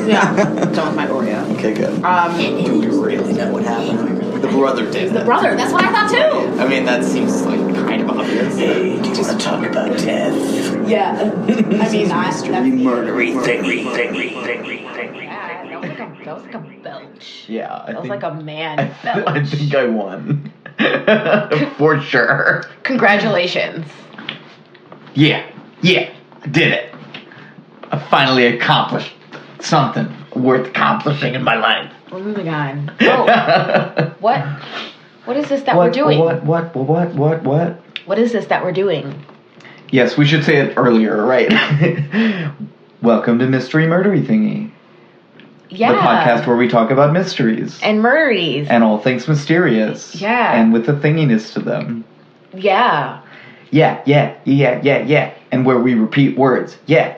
Yeah, done with my Oreo. Okay, good. Do we really know what happened? The brother did. The brother, that's what I thought too. I mean, that seems like kind of obvious. Hey, do you want to talk about death? Yeah. I mean, Murdery thingy. Yeah, that was like a belch. Yeah, That was like a man belch. I think I won. For sure. Congratulations. Yeah, I did it. I finally accomplished something worth accomplishing in my life. We're moving on. Oh, what? What is this that we're doing? What? What is this that we're doing? Yes, we should say it earlier, right? Welcome to Mystery Murdery Thingy. Yeah. The podcast where we talk about mysteries. And murderies. And all things mysterious. Yeah. And with the thinginess to them. Yeah. Yeah. And where we repeat words. Yeah.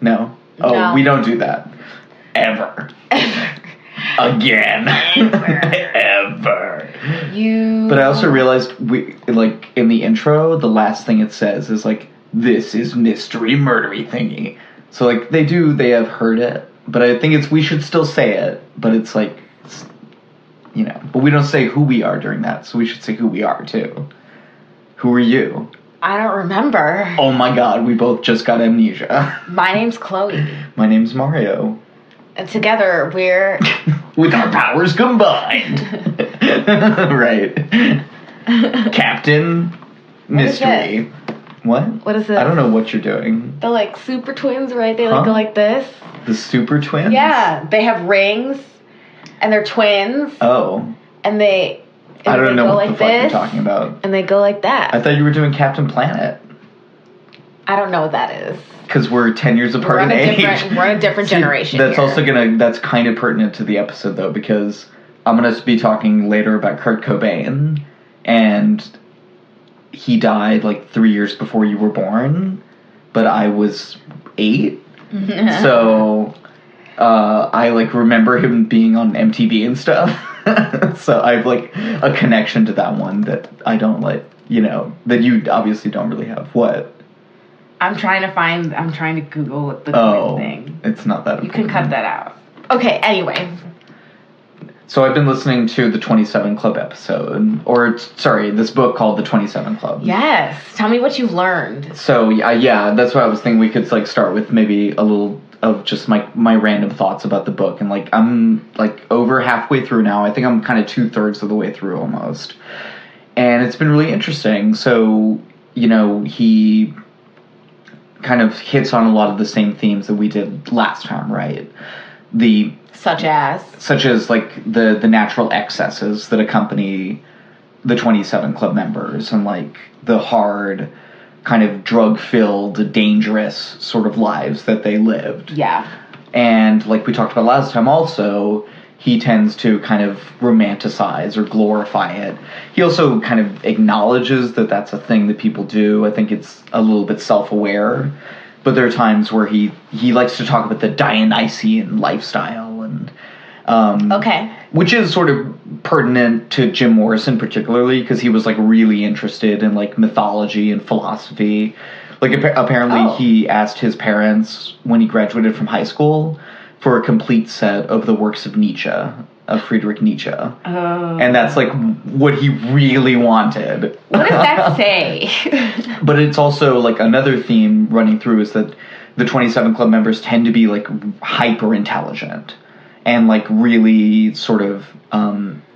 No. Oh, No. we don't do that. Ever. Again. Ever. But I also realized in the intro, the last thing it says is this is Mystery Murdery Thingy. So they have heard it. But I think we should still say it. But it's but we don't say who we are during that. So we should say who we are too. Who are you? I don't remember. Oh my god, we both just got amnesia. My name's Chloe. My name's Mario. And together we're... With our powers combined. Right. Captain Mystery. What? What is this? I don't know what you're doing. The super twins, right? They go like this. The super twins? Yeah. They have rings. And they're twins. Oh. And they... I don't know what the fuck this, you're talking about. And they go like that. I thought you were doing Captain Planet. I don't know what that is. Because we're 10 years apart in age. We're in a different generation. That's here. also that's kind of pertinent to the episode, though, because I'm going to be talking later about Kurt Cobain, and he died 3 years before you were born, but I was 8. So I remember him being on MTV and stuff. So I have a connection to that one that I don't that you obviously don't really have. What? I'm trying to Google the twin thing. It's not that important. You important. can cut that out. Okay, anyway. So I've been listening to the 27 Club episode, this book called The 27 Club. Yes. Tell me what you've learned. So, yeah, that's what I was thinking we could, start with maybe a little of just my random thoughts about the book. And, I'm, over halfway through now. I think I'm kind of 2/3 of the way through almost. And it's been really interesting. So, he kind of hits on a lot of the same themes that we did last time, right? Such as the natural excesses that accompany the 27 Club members and the hard kind of drug-filled, dangerous sort of lives that they lived. Yeah. And we talked about last time also, he tends to kind of romanticize or glorify it. He also kind of acknowledges that that's a thing that people do. I think it's a little bit self-aware. But there are times where he likes to talk about the Dionysian lifestyle, and okay, which is sort of pertinent to Jim Morrison particularly because he was really interested in mythology and philosophy. Apparently he asked his parents when he graduated from high school for a complete set of the works of Nietzsche, of Friedrich Nietzsche. Oh. And that's what he really wanted. What does that say? But it's also another theme running through is that the 27 Club members tend to be hyper intelligent and really sort of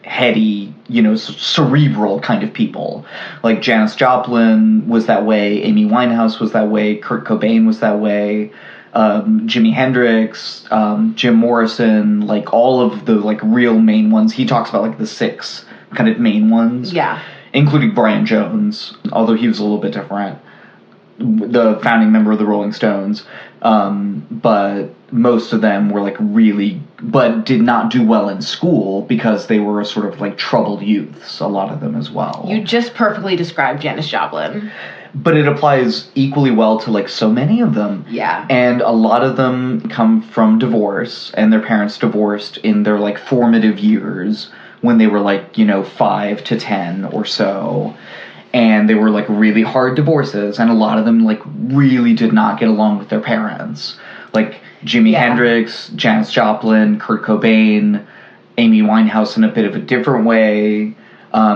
heady, cerebral kind of people. Janis Joplin was that way, Amy Winehouse was that way, Kurt Cobain was that way. Jimi Hendrix, Jim Morrison, all of the real main ones. He talks about the 6 kind of main ones. Yeah. Including Brian Jones, although he was a little bit different. The founding member of the Rolling Stones. But most of them were but did not do well in school because they were sort of troubled youths, a lot of them as well. You just perfectly described Janis Joplin. But it applies equally well to so many of them. Yeah. And a lot of them come from divorce, and their parents divorced in their formative years when they were 5 to 10 or so. And they were really hard divorces, and a lot of them really did not get along with their parents. Jimi Hendrix, Janis Joplin, Kurt Cobain, Amy Winehouse in a bit of a different way,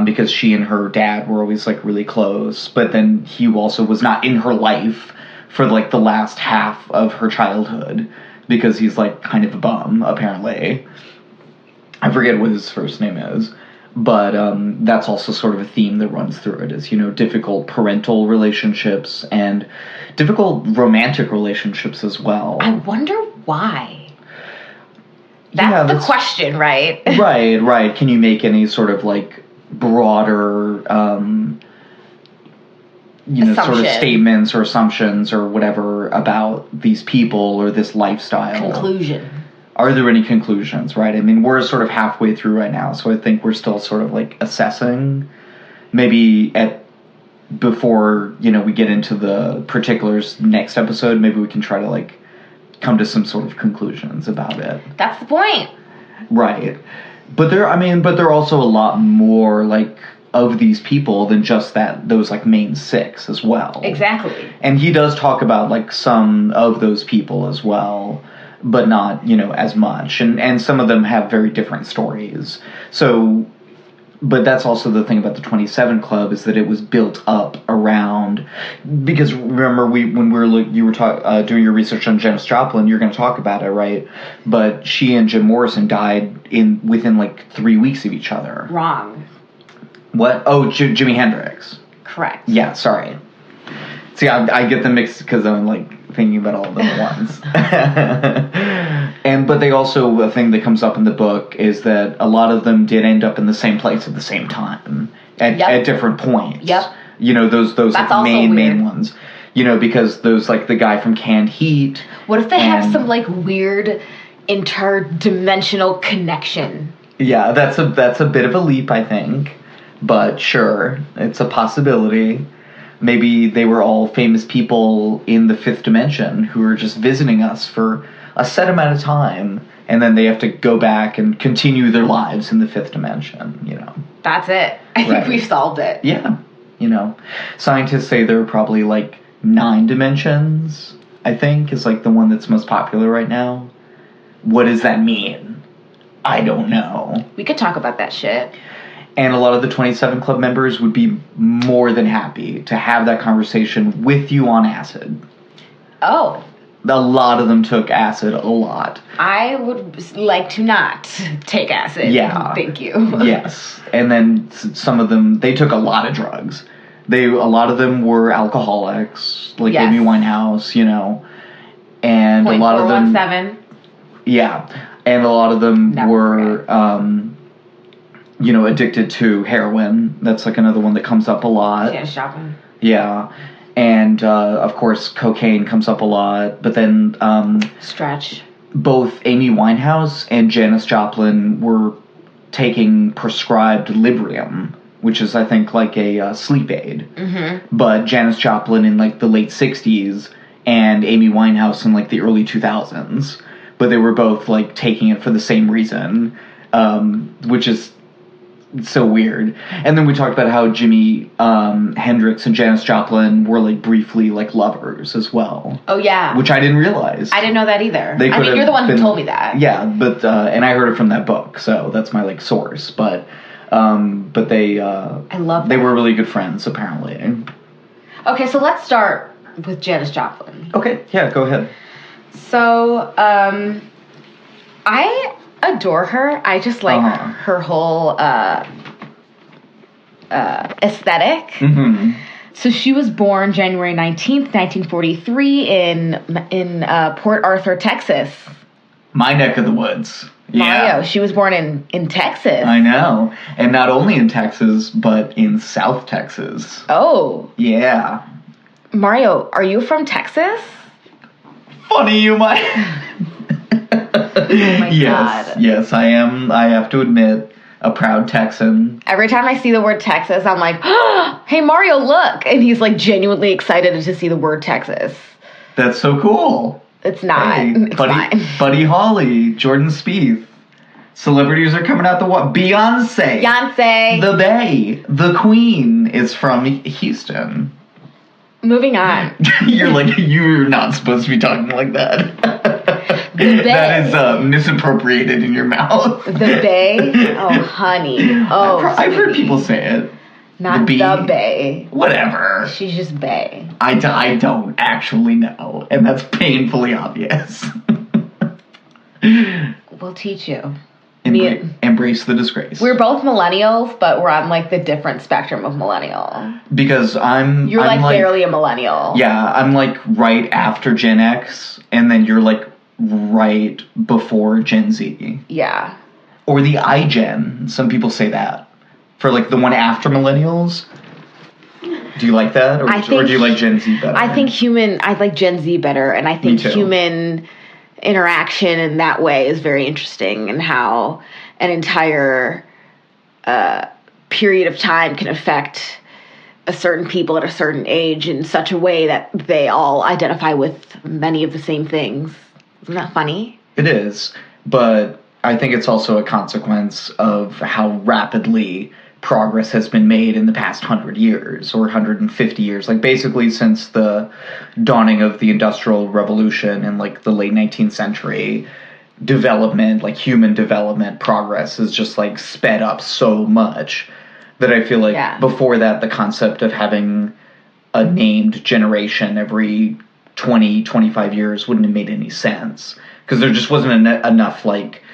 because she and her dad were always, like, really close. But then he also was not in her life for, like, the last half of her childhood, because he's, like, kind of a bum, apparently. I forget what his first name is. But that's also sort of a theme that runs through it, is, you know, difficult parental relationships and difficult romantic relationships as well. I wonder why. That's the question, right? Right. Can you make any sort of, like, broader, you know, sort of statements or assumptions or whatever about these people or this lifestyle? Conclusion. Are there any conclusions, right? I mean, we're sort of halfway through right now, so I think we're still sort of, like, assessing. Maybe before, you know, we get into the particulars next episode, maybe we can try to, like, come to some sort of conclusions about it. That's the point. Right. But there are also a lot more, like, of these people than just those, like, main six as well. Exactly. And he does talk about, like, some of those people as well, but not, you know, as much. And some of them have very different stories. So, but that's also the thing about the 27 Club, is that it was built up around, because remember you were doing your research on Janis Joplin, you're going to talk about it, right? But she and Jim Morrison died within like 3 weeks of each other. Wrong. What? Oh, Jimi Hendrix. Correct. Yeah, sorry. See, I get them mixed because I'm, like, thinking about all of them at once. But they also, a thing that comes up in the book is that a lot of them did end up in the same place at the same time at different points. Yep. You know, those like, main ones. You know, because those, like, the guy from Canned Heat. What if they have some, like, weird interdimensional connection? Yeah, that's a bit of a leap, I think. But sure, it's a possibility. Maybe they were all famous people in the fifth dimension who are just visiting us for a set amount of time, and then they have to go back and continue their lives in the fifth dimension, you know. That's it. I think we've solved it. Yeah. You know, scientists say there are probably, like, 9 dimensions, I think, is, like, the one that's most popular right now. What does that mean? I don't know. We could talk about that shit. And a lot of the 27 Club members would be more than happy to have that conversation with you on acid. Oh. A lot of them took acid a lot. I would like to not take acid. Yeah. Thank you. Yes. And then some of them, they took a lot of drugs. A lot of them were alcoholics, like Amy Winehouse, you know. And a lot of them... 0.417. Yeah. And a lot of them were... you know, addicted to heroin. That's, like, another one that comes up a lot. Janis Joplin. Yeah. And, of course, cocaine comes up a lot. But then... Stretch. Both Amy Winehouse and Janis Joplin were taking prescribed Librium, which is, I think, like a sleep aid. Mm-hmm. But Janis Joplin in, like, the late 60s and Amy Winehouse in, like, the early 2000s. But they were both, like, taking it for the same reason, which is... so weird. And then we talked about how Jimi Hendrix and Janis Joplin were, like, briefly, like, lovers as well. Oh, yeah. Which I didn't realize. I didn't know that either. I mean, you're the one who told me that. Yeah, but and I heard it from that book, so that's my, like, source. But they... I love that. They were really good friends, apparently. Okay, so let's start with Janis Joplin. Okay, yeah, go ahead. So, I adore her. I just like her whole aesthetic. Mm-hmm. So she was born January 19th, 1943 in Port Arthur, Texas. My neck of the woods. Mario, she was born in Texas. I know. And not only in Texas, but in South Texas. Oh. Yeah. Mario, are you from Texas? Funny you might... Oh my God. Yes, I am. I have to admit, a proud Texan. Every time I see the word Texas, I'm like, oh, hey, Mario, look. And he's, like, genuinely excited to see the word Texas. That's so cool. It's not. Hey, it's fine. Buddy Holly, Jordan Spieth. Celebrities are coming out the what? Beyonce. The Bay. The Queen is from Houston. Moving on. You're not supposed to be talking like that. That is misappropriated in your mouth. The bae? Oh, honey. Oh, I've heard people say it. Not the bae. Whatever. She's just bae. I don't actually know, and that's painfully obvious. We'll teach you. Embrace the disgrace. We're both millennials, but we're on like the different spectrum of millennial. Because you're I'm like barely a millennial. Yeah, I'm like right after Gen X, and then you're like right before Gen Z. Yeah. Or the iGen. Some people say that. For like the one after millennials. Do you like that? Or do you like Gen Z better? I like Gen Z better, and I think human interaction in that way is very interesting, and how an entire period of time can affect a certain people at a certain age in such a way that they all identify with many of the same things. Isn't that funny? It is, but I think it's also a consequence of how rapidly progress has been made in the past 100 years or 150 years. Like basically since the dawning of the Industrial Revolution in like the late 19th century, development, like human development progress is just like sped up so much that I feel like before that the concept of having a named generation every 20, 25 years wouldn't have made any sense because there just wasn't enough like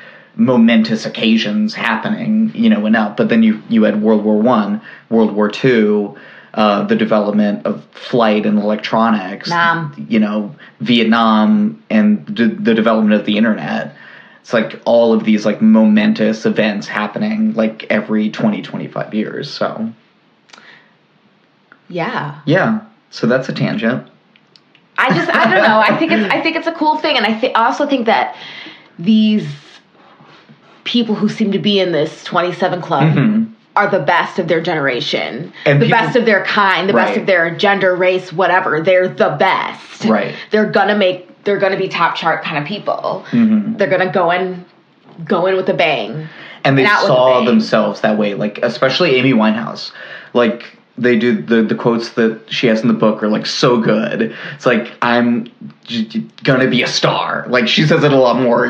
momentous occasions happening, enough. But then you had World War I, World War II, the development of flight and electronics, Vietnam, and the development of the internet. It's like all of these like momentous events happening like every 20, 25 years. So yeah. So that's a tangent. I don't know. I think it's a cool thing, and I also think that these people who seem to be in this 27 club are the best of their generation, and the best of their kind, the best of their gender, race, whatever. They're the best. Right. They're gonna be top chart kind of people. They're gonna go in with a bang. And they saw themselves that way, like especially Amy Winehouse. Like they do the quotes that she has in the book are like so good. It's like, I'm gonna be a star. Like she says it a lot more,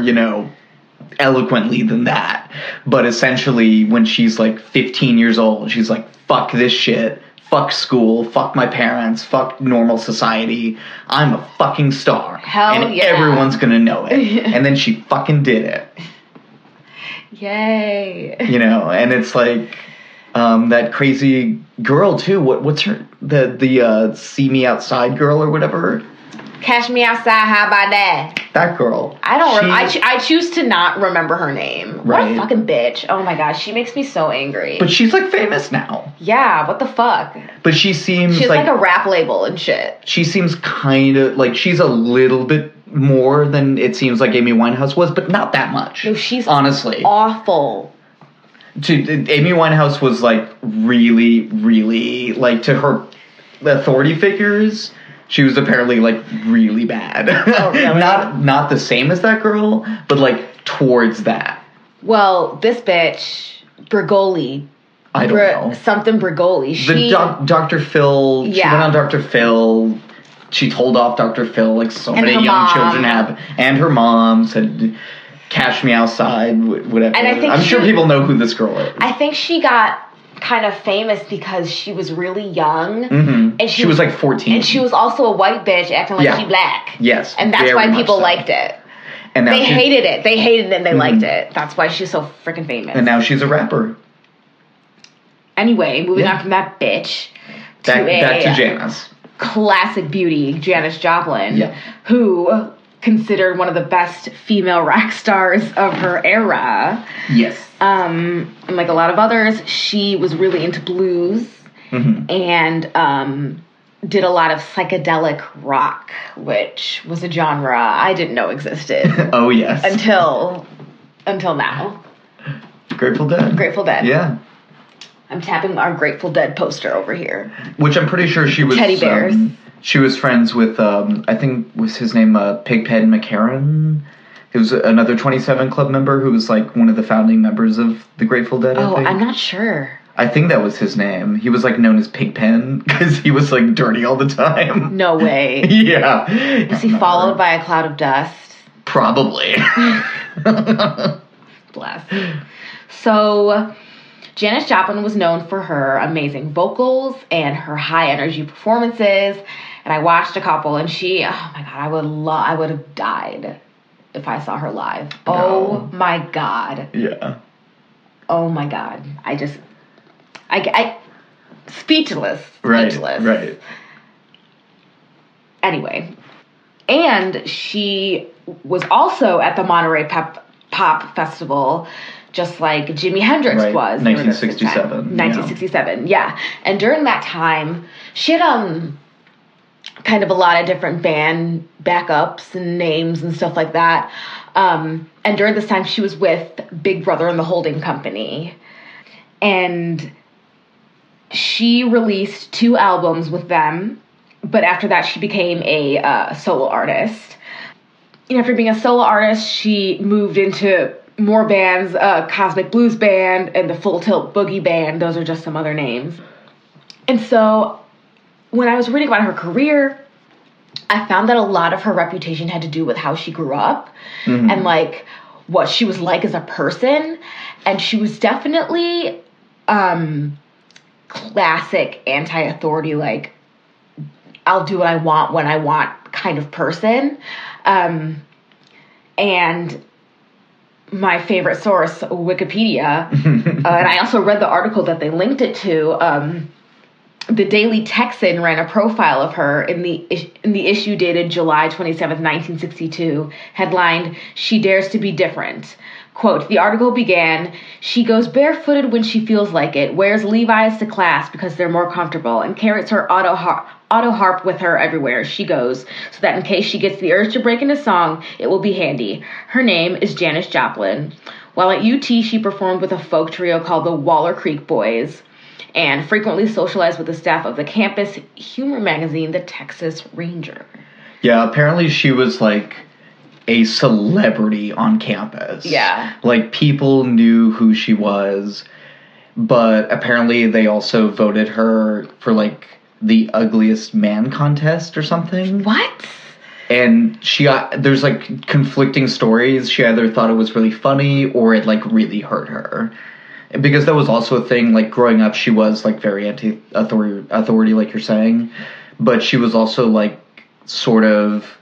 eloquently than that. But essentially when she's like 15 years old, she's like, fuck this shit, fuck school, fuck my parents, fuck normal society, I'm a fucking star. Hell yeah. Everyone's gonna know it. And then she fucking did it. Yay. And it's like that crazy girl too, what's her, the See Me Outside girl or whatever. Cash Me Outside, how about that? That girl. I don't I choose to not remember her name. Right. What a fucking bitch. Oh my gosh, she makes me so angry. But she's like famous now. Yeah, what the fuck? But she seems she's like a rap label and shit. She seems kind of like she's a little bit more than it seems like Amy Winehouse was, but not that much. No, she's honestly awful. Amy Winehouse was like really, really like to her authority figures. She was apparently, like, really bad. Oh, really? Not the same as that girl, but, like, towards that. Well, this bitch, Brigoli. I don't know. Something Brigoli. Dr. Phil. Yeah. She went on Dr. Phil. She told off Dr. Phil, like so many young children have. And her mom said, cash me outside, whatever. And I'm sure people know who this girl is. I think she got kind of famous because she was really young. And she was like 14. And she was also a white bitch acting like she black. Yes. And that's why people liked it. And now they hated it. They hated it and they liked it. That's why she's so freaking famous. And now she's a rapper. Anyway, moving on from that bitch back to Janice. Classic beauty, Janis Joplin, who considered one of the best female rock stars of her era. Yes. And like a lot of others, she was really into blues and did a lot of psychedelic rock, which was a genre I didn't know existed. Oh, yes. Until now. Grateful Dead. Yeah. I'm tapping our Grateful Dead poster over here. Which I'm pretty sure she was... Teddy bears. She was friends with, I think, was his name Pigpen McCarran? He was another 27 Club member who was, like, one of the founding members of the Grateful Dead, I think. I'm not sure. I think that was his name. He was, like, known as Pigpen because he was, like, dirty all the time. No way. Yeah. Was he followed by a cloud of dust? Probably. Bless. So, Janis Joplin was known for her amazing vocals and her high energy performances. And I watched a couple, and she, oh my God, I would have died if I saw her live. No. Oh my God. Yeah. Oh my God. I speechless. Right. Speechless. Right. Anyway. And she was also at the Monterey Pop Festival, just like Jimi Hendrix was. 1967. 1967, yeah. And during that time, she had kind of a lot of different band backups and names and stuff like that. And during this time, she was with Big Brother and the Holding Company. And she released 2 albums with them. But after that, she became a solo artist. And after being a solo artist, she moved into more bands, Cosmic Blues Band and the Full Tilt Boogie Band. Those are just some other names. And so when I was reading about her career, I found that a lot of her reputation had to do with how she grew up and like what she was like as a person. And she was definitely classic anti-authority, like, I'll do what I want when I want kind of person. And my favorite source, Wikipedia, and I also read the article that they linked it to. The Daily Texan ran a profile of her in the issue dated July 27th, 1962, headlined, "She Dares to Be Different." Quote, the article began, "She goes barefooted when she feels like it, wears Levi's to class because they're more comfortable, and carries her auto harp with her everywhere she goes, so that in case she gets the urge to break into song, it will be handy. Her name is Janis Joplin. While at UT, she performed with a folk trio called the Waller Creek Boys, and frequently socialized with the staff of the campus humor magazine, The Texas Ranger." Yeah, apparently she was like a celebrity on campus. Yeah. Like, people knew who she was, but apparently they also voted her for, like, the ugliest man contest or something. What? And there's, like, conflicting stories. She either thought it was really funny or it, like, really hurt her. Because that was also a thing, like, growing up, she was, like, very anti-authority, like you're saying. But she was also, like, sort of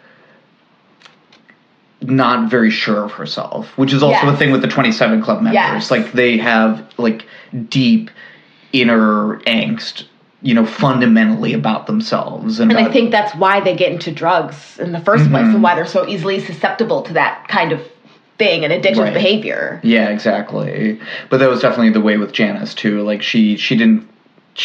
not very sure of herself, which is also a thing with the 27 Club members. Yes. Like, they have, like, deep inner angst, you know, fundamentally about themselves. And I think that's why they get into drugs in the first place, and why they're so easily susceptible to that kind of thing and addictive behavior. Yeah, exactly. But that was definitely the way with Janis, too. Like, she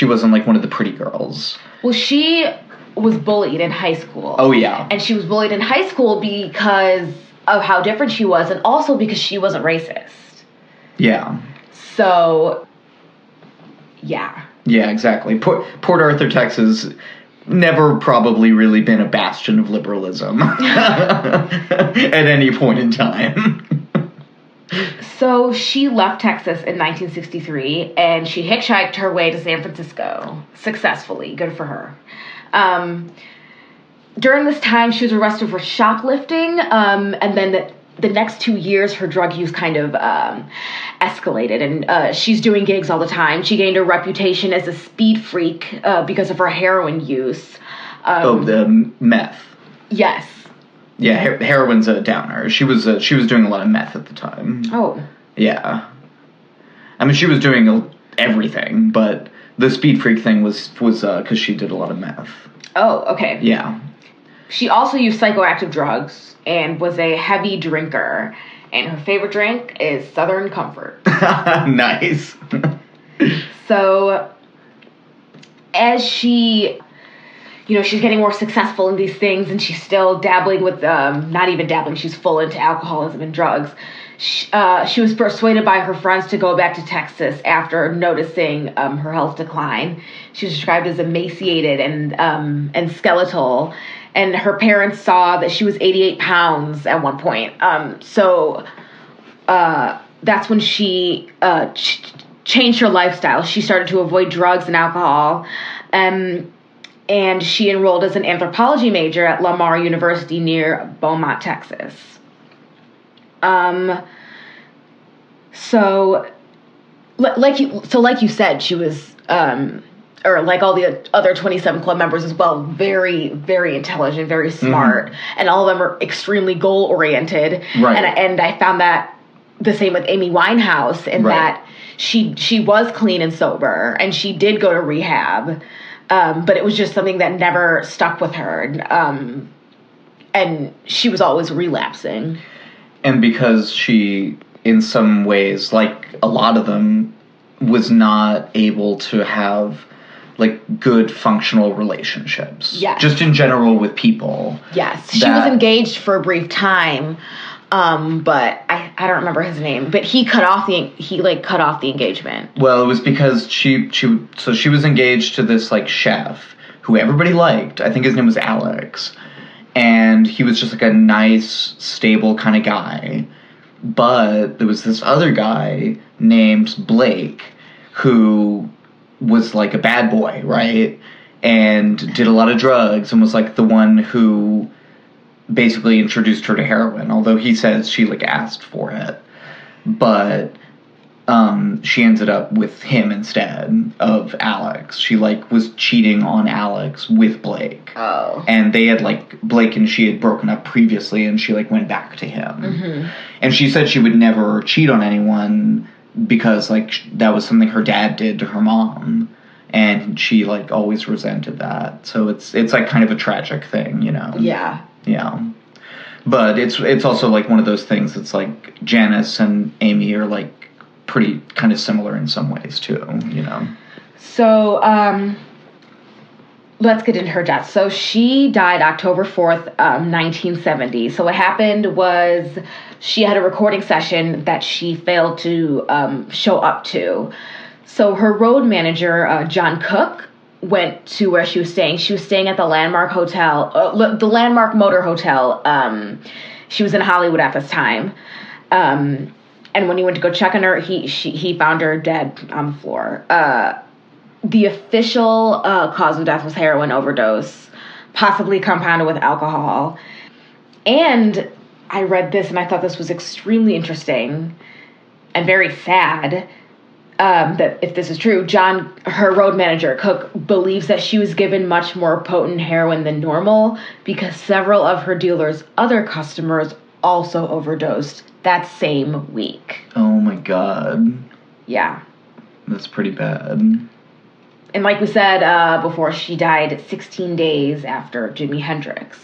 wasn't, like, one of the pretty girls. Well, she was bullied in high school. Oh, yeah. And she was bullied in high school because of how different she was, and also because she wasn't racist. Yeah. So, yeah. Yeah, exactly. Port Arthur, Texas, never probably really been a bastion of liberalism at any point in time. So she left Texas in 1963, and she hitchhiked her way to San Francisco successfully. Good for her. During this time, she was arrested for shoplifting, and then the next 2 years, her drug use kind of escalated, and she's doing gigs all the time. She gained a reputation as a speed freak because of her heroin use. The meth. Yes. Yeah, heroin's a downer. She was doing a lot of meth at the time. Oh. Yeah. I mean, she was doing everything, but the speed freak thing was because she did a lot of meth. Oh, okay. Yeah. She also used psychoactive drugs and was a heavy drinker. And her favorite drink is Southern Comfort. Nice. So, as she, she's getting more successful in these things, and she's still dabbling with, not even dabbling, she's full into alcoholism and drugs. She was persuaded by her friends to go back to Texas after noticing her health decline. She was described as emaciated and skeletal, and her parents saw that she was 88 pounds at one point. So that's when she changed her lifestyle. She started to avoid drugs and alcohol, and she enrolled as an anthropology major at Lamar University near Beaumont, Texas. So like you said, she was, or like all the other 27 Club members as well, very, very intelligent, very smart, and all of them are extremely goal-oriented. Right. And I found that the same with Amy Winehouse, in that she was clean and sober, and she did go to rehab, but it was just something that never stuck with her, and she was always relapsing. And because she, in some ways, like a lot of them, was not able to have like good functional relationships. Yes. Just in general with people. Yes. She was engaged for a brief time, but I don't remember his name. But he cut off the engagement. Well, it was because she was engaged to this like chef who everybody liked. I think his name was Alex. And he was just like a nice, stable kind of guy. But there was this other guy named Blake who was like a bad boy, right? And did a lot of drugs and was like the one who basically introduced her to heroin, although he says she like asked for it. But she ended up with him instead of Alex. She like was cheating on Alex with Blake. Oh. And they had like, Blake and she had broken up previously, and she like went back to him. Mm-hmm. And she said she would never cheat on anyone because like that was something her dad did to her mom, and she like always resented that. So it's like kind of a tragic thing, you know. Yeah. Yeah. But it's also like one of those things that's like Janice and Amy are like pretty kind of similar in some ways too, you know. So let's get into her death. So she died October 4th, 1970. So what happened was she had a recording session that she failed to show up to. So her road manager, John Cook, went to where she was staying. She was staying at the Landmark Hotel, the Landmark Motor Hotel. She was in Hollywood at this time. And when he went to go check on her, he found her dead on the floor. The official cause of death was heroin overdose, possibly compounded with alcohol. And I read this, and I thought this was extremely interesting and very sad, that if this is true, her road manager, Cook, believes that she was given much more potent heroin than normal because several of her dealer's other customers also overdosed that same week. Oh my God. Yeah. That's pretty bad. And like we said before, she died 16 days after Jimi Hendrix.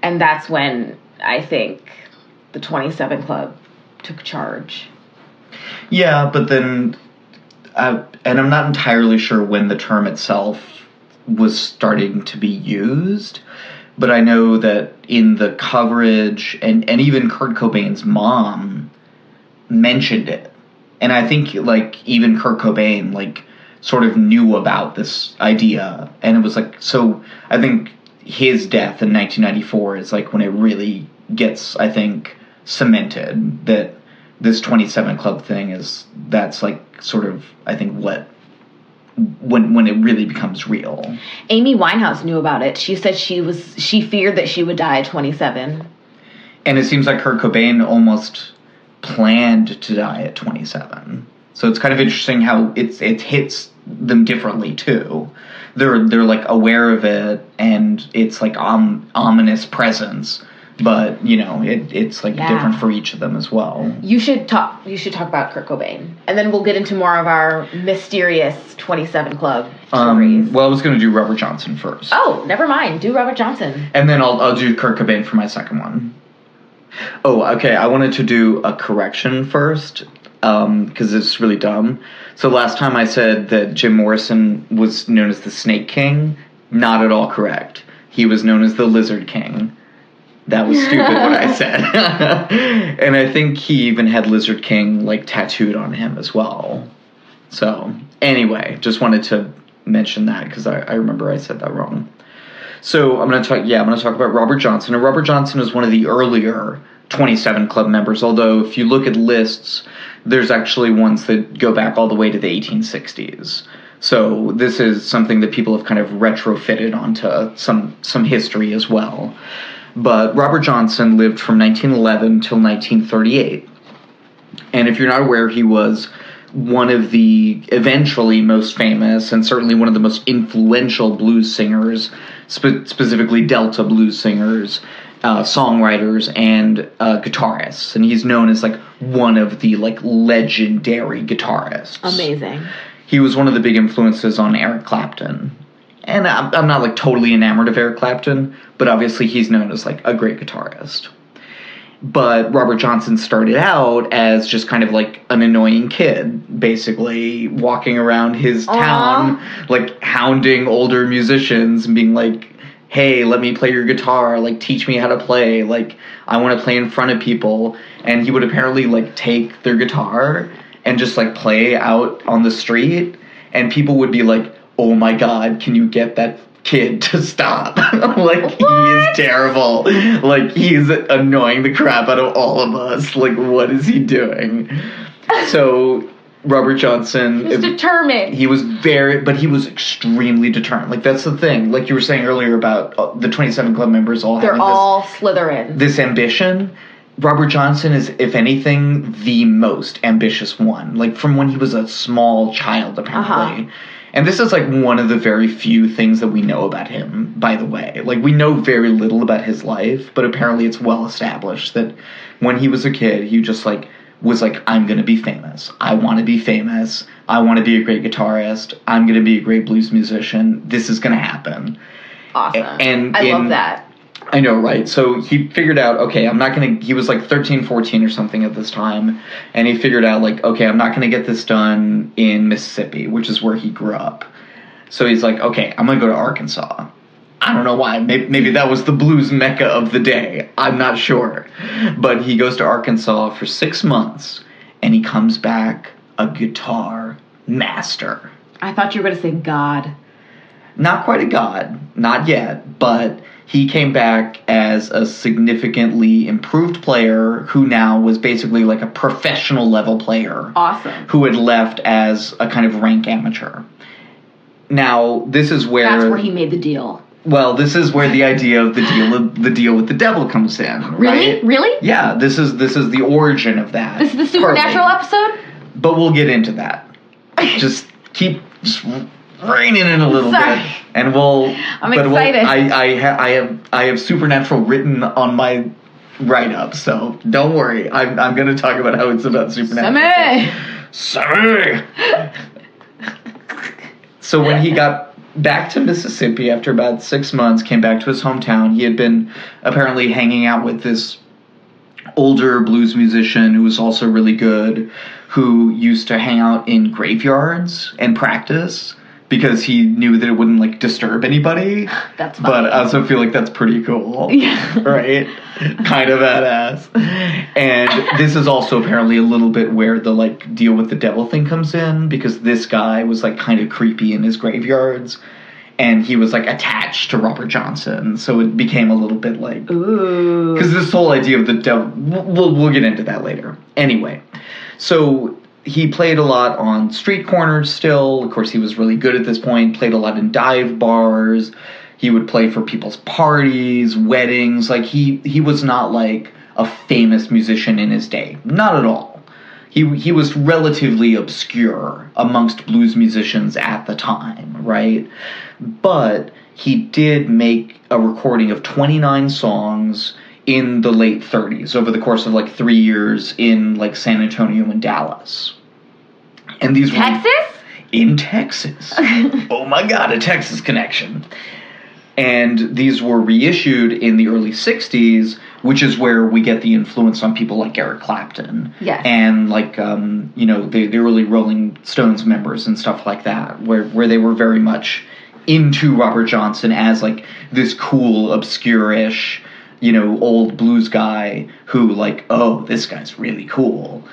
And that's when I think the 27 Club took charge. Yeah, but then, and I'm not entirely sure when the term itself was starting to be used, but I know that in the coverage, and even Kurt Cobain's mom mentioned it. And I think, like, even Kurt Cobain, like, sort of knew about this idea. And it was, like, so I think his death in 1994 is, like, when it really gets, I think, cemented that this 27 Club thing that's, like, sort of, I think, what... When it really becomes real. Amy Winehouse knew about it. She said she feared that she would die at 27. And it seems like Kurt Cobain almost planned to die at 27. So it's kind of interesting how it hits them differently too. They're like aware of it, and it's like ominous presence. But, you know, it's like different for each of them as well. You should talk about Kurt Cobain. And then we'll get into more of our mysterious 27 Club stories. Well, I was going to do Robert Johnson first. Oh, never mind. Do Robert Johnson. And then I'll do Kurt Cobain for my second one. Oh, okay. I wanted to do a correction first, because it's really dumb. So last time I said that Jim Morrison was known as the Snake King. Not at all correct. He was known as the Lizard King. That was stupid what I said. And I think he even had Lizard King, like, tattooed on him as well. So, anyway, just wanted to mention that because I remember I said that wrong. So, I'm going to talk about Robert Johnson. And Robert Johnson is one of the earlier 27 Club members, although if you look at lists, there's actually ones that go back all the way to the 1860s. So, this is something that people have kind of retrofitted onto some history as well. But Robert Johnson lived from 1911 till 1938. And if you're not aware, he was one of the eventually most famous and certainly one of the most influential blues singers, specifically Delta blues singers, songwriters, and guitarists. And he's known as, like, one of the, like, legendary guitarists. Amazing. He was one of the big influences on Eric Clapton. And I'm not, like, totally enamored of Eric Clapton, but obviously he's known as, like, a great guitarist. But Robert Johnson started out as just kind of, like, an annoying kid, basically, walking around his town, like, hounding older musicians and being like, hey, let me play your guitar, like, teach me how to play, like, I want to play in front of people. And he would apparently, like, take their guitar and just, like, play out on the street, and people would be like, oh my god, can you get that kid to stop? Like, he is terrible. Like, he's annoying the crap out of all of us. Like, what is he doing? So, Robert Johnson... He was determined. He was extremely determined. Like, that's the thing. Like you were saying earlier about the 27 Club members all having Slytherin. This ambition. Robert Johnson is, if anything, the most ambitious one. Like, from when he was a small child, apparently. And this is, like, one of the very few things that we know about him, by the way. Like, we know very little about his life, but apparently it's well established that when he was a kid, he just, like, was like, I'm going to be famous. I want to be famous. I want to be a great guitarist. I'm going to be a great blues musician. This is going to happen. Awesome. And I love that. I know, right? So he figured out, okay, I'm not going to... He was like 13, 14 or something at this time. And he figured out, like, okay, I'm not going to get this done in Mississippi, which is where he grew up. So he's like, okay, I'm going to go to Arkansas. I don't know why. Maybe that was the blues mecca of the day. I'm not sure. But he goes to Arkansas for 6 months, and he comes back a guitar master. I thought you were going to say God. Not quite a god. Not yet. But he came back as a significantly improved player who now was basically like a professional level player. Awesome. Who had left as a kind of rank amateur. Now, this is where... That's where he made the deal. Well, this is where the idea of the deal with the devil comes in. Really? Right? Really? Yeah, this is the origin of that. This is the supernatural episode? But we'll get into that. just rein it in a little bit, and I'm excited. I have supernatural written on my write-up, so don't worry. I'm going to talk about how it's about supernatural. Sammy. So when he got back to Mississippi after about 6 months, came back to his hometown, he had been apparently hanging out with this older blues musician who was also really good, who used to hang out in graveyards and practice because he knew that it wouldn't, like, disturb anybody. That's funny. But I also feel like that's pretty cool. Yeah. Right? Kind of badass. And this is also apparently a little bit where the, like, deal with the devil thing comes in, because this guy was, like, kind of creepy in his graveyards. And he was, like, attached to Robert Johnson. So it became a little bit like... Ooh. Because this whole idea of the devil... We'll get into that later. Anyway. So he played a lot on street corners still. Of course, he was really good at this point. Played a lot in dive bars. He would play for people's parties, weddings. Like, he was not, like, a famous musician in his day. Not at all. He was relatively obscure amongst blues musicians at the time, right? But he did make a recording of 29 songs in the late 30s, over the course of, like, 3 years in, like, San Antonio and Dallas. And these Texas? In Texas. Oh my god, a Texas connection. And these were reissued in the early 60s, which is where we get the influence on people like Eric Clapton. Yes. And, like, the early Rolling Stones members and stuff like that, where they were very much into Robert Johnson as, like, this cool, obscure-ish, old blues guy who, like, oh, this guy's really cool.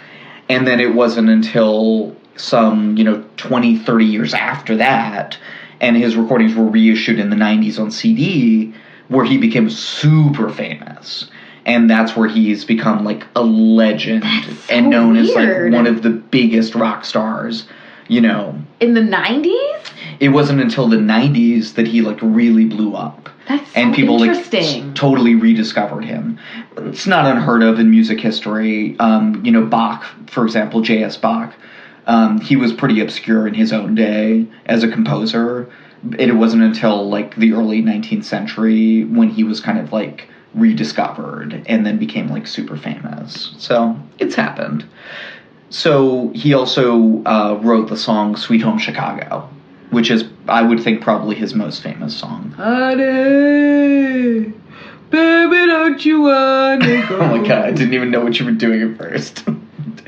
And then it wasn't until some, 20, 30 years after that, and his recordings were reissued in the 90s on CD, where he became super famous. And that's where he's become, like, a legend and known as, like, one of the biggest rock stars, In the 90s? it wasn't until the 90s that he, like, really blew up. That's so and people, interesting. like, totally rediscovered him. It's not unheard of in music history. You know, Bach, for example, J.S. Bach, he was pretty obscure in his own day as a composer. It wasn't until, like, the early 19th century when he was kind of, like, rediscovered and then became, like, super famous. So, it's happened. So, he also wrote the song Sweet Home Chicago, which is, I would think, probably his most famous song. Honey, baby, don't you wanna go? Oh my god, I didn't even know what you were doing at first.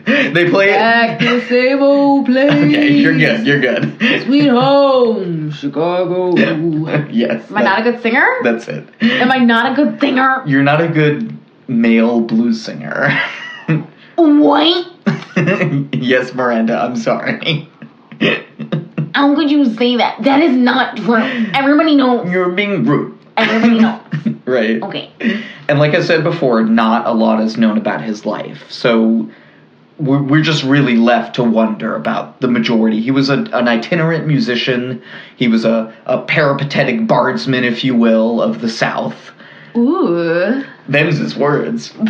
They play back to the same old place. Okay, you're good. Sweet home, Chicago. Yes. Am I not a good singer? That's it. Am I not a good singer? You're not a good male blues singer. What? Yes, Miranda, I'm sorry. How could you say that? That is not true. Everybody knows. You're being rude. Everybody knows. Right. Okay. And like I said before, not a lot is known about his life. So we're just really left to wonder about the majority. He was an itinerant musician. He was a peripatetic bardsman, if you will, of the South. Ooh. Them's his words. All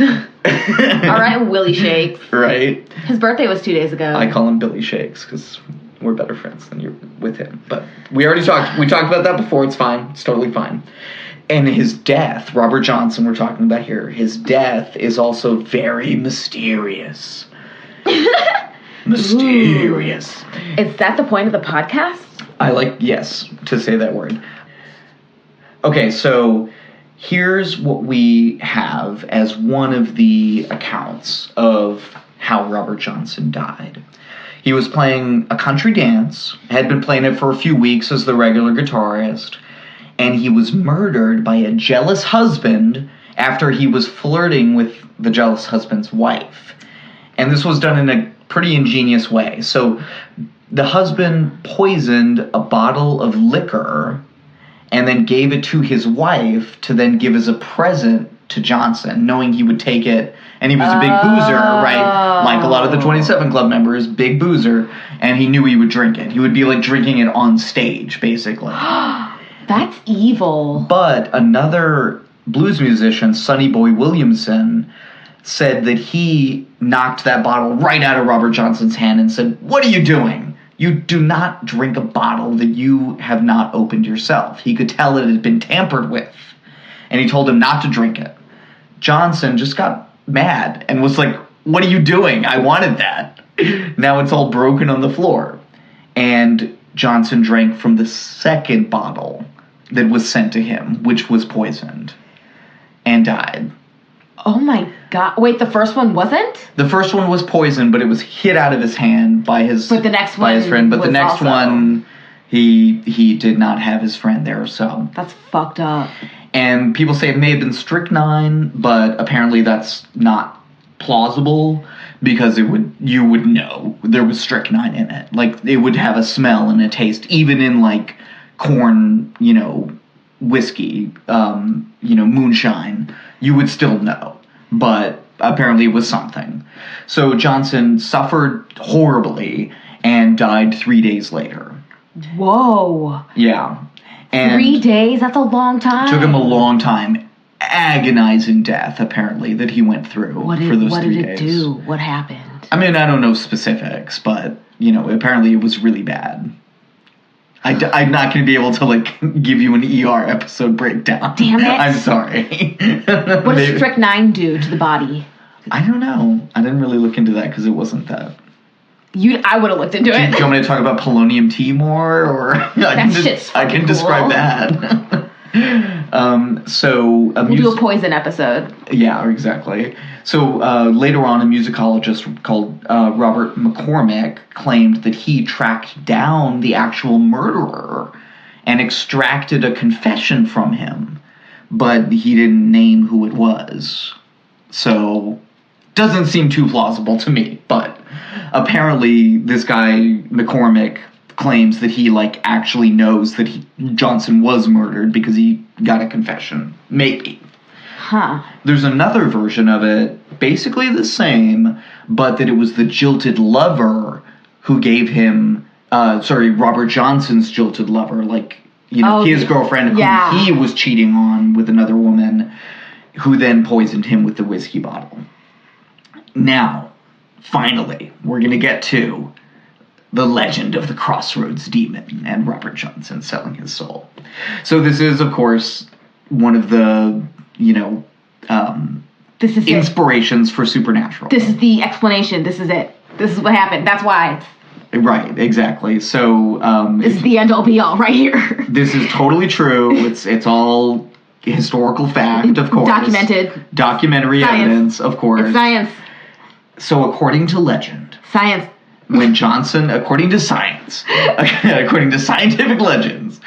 right, Willie Shakes. Right. His birthday was 2 days ago. I call him Billy Shakes because we're better friends than you're with him. But we talked about that before. It's fine. It's totally fine. And his death, Robert Johnson, we're talking about here, his death is also very mysterious. Mysterious. Ooh. Is that the point of the podcast? I like, yes, to say that word. Okay, so here's what we have as one of the accounts of how Robert Johnson died. He was playing a country dance, had been playing it for a few weeks as the regular guitarist, and he was murdered by a jealous husband after he was flirting with the jealous husband's wife. And this was done in a pretty ingenious way. So the husband poisoned a bottle of liquor and then gave it to his wife to then give as a present to Johnson, knowing he would take it. And he was a big boozer, right? Like a lot of the 27 Club members, big boozer. And he knew he would drink it. He would be like drinking it on stage, basically. That's evil. But another blues musician, Sonny Boy Williamson, said that he knocked that bottle right out of Robert Johnson's hand and said, "What are you doing? You do not drink a bottle that you have not opened yourself." He could tell it had been tampered with, and he told him not to drink it. Johnson just got mad and was like, "What are you doing? I wanted that." Now it's all broken on the floor. And Johnson drank from the second bottle that was sent to him, which was poisoned, and died. Oh my god. Wait, the first one wasn't? The first one was poisoned, but it was hit out of his hand by his But the next by his one friend. But the was next also- one he did not have his friend there, so. That's fucked up. And people say it may have been strychnine, but apparently that's not plausible because you would know there was strychnine in it. Like, it would have a smell and a taste, even in like corn, whiskey, moonshine, you would still know. But apparently it was something. So Johnson suffered horribly and died 3 days later. Whoa. Yeah. And 3 days? That's a long time. took him a long time. Agonizing death, apparently, that he went through for those 3 days. What did it do? What happened? I mean, I don't know specifics, but, apparently it was really bad. I'm not going to be able to, give you an ER episode breakdown. Damn it. I'm sorry. What does strychnine do to the body? I don't know. I didn't really look into that because it wasn't that. I would have looked into it. Do you want me to talk about polonium tea more? Or I can describe that. We'll do a poison episode. Yeah, exactly. So later on, a musicologist called Robert McCormick claimed that he tracked down the actual murderer and extracted a confession from him, but he didn't name who it was. So, doesn't seem too plausible to me, but apparently this guy, McCormick, claims that he actually knows that Johnson was murdered because he got a confession. Maybe. Huh. There's another version of it, basically the same, but that it was the jilted lover who gave him Robert Johnson's jilted lover, like, you know, his girlfriend who he was cheating on with another woman, who then poisoned him with the whiskey bottle. Now, finally, we're going to get to the legend of the Crossroads demon and Robert Johnson selling his soul. So this is, of course, one of the, you know, this is inspirations for Supernatural. This is the explanation. This is it. This is what happened. That's why. Right, exactly. So this is the end all be all right here. This is totally true. It's all historical fact, of course. Documentary science. Evidence, of course. It's science. So according to legend, science. When Johnson, according to science, according to scientific legends,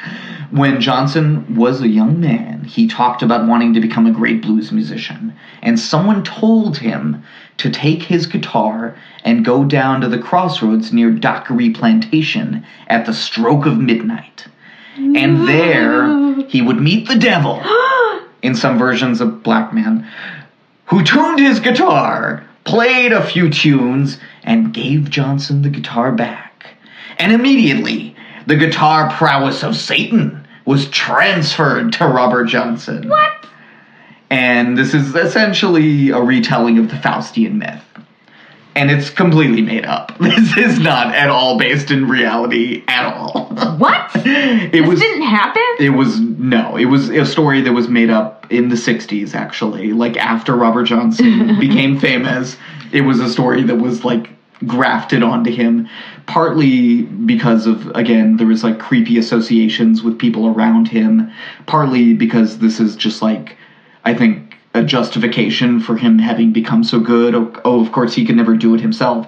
when Johnson was a young man, he talked about wanting to become a great blues musician, and someone told him to take his guitar and go down to the crossroads near Dockery Plantation at the stroke of midnight. And there he would meet the devil, in some versions of Black Man, who tuned his guitar, played a few tunes, and gave Johnson the guitar back. And immediately, the guitar prowess of Satan was transferred to Robert Johnson. What? And this is essentially a retelling of the Faustian myth. And it's completely made up. This is not at all based in reality at all. What? This didn't happen? It was a story that was made up in the 60s, actually. Like, after Robert Johnson became famous, it was a story that was, like, grafted onto him. Partly because of, again, there was, like, creepy associations with people around him. Partly because this is just, like, I think, a justification for him having become so good. Oh, of course, he could never do it himself.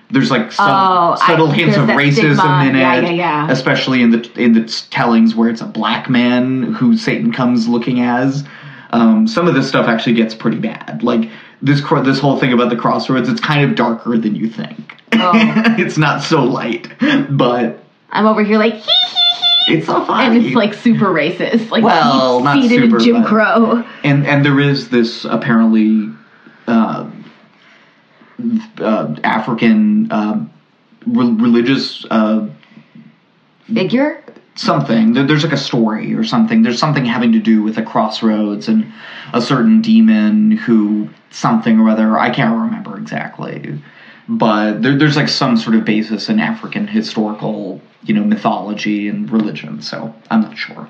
There's like subtle hints of racism stigma. In it, especially in the tellings where it's a black man who Satan comes looking as. Some of this stuff actually gets pretty bad. Like this whole thing about the crossroads, it's kind of darker than you think. Oh. It's not so light, but I'm over here like hee hee hee. It's so funny. And it's like super racist. Like not super, in Jim Crow. And there is this apparently African religious figure? Something. There's like a story or something. There's something having to do with the crossroads and a certain demon who something or other. I can't remember exactly. But there's like some sort of basis in African historical, mythology and religion, so I'm not sure.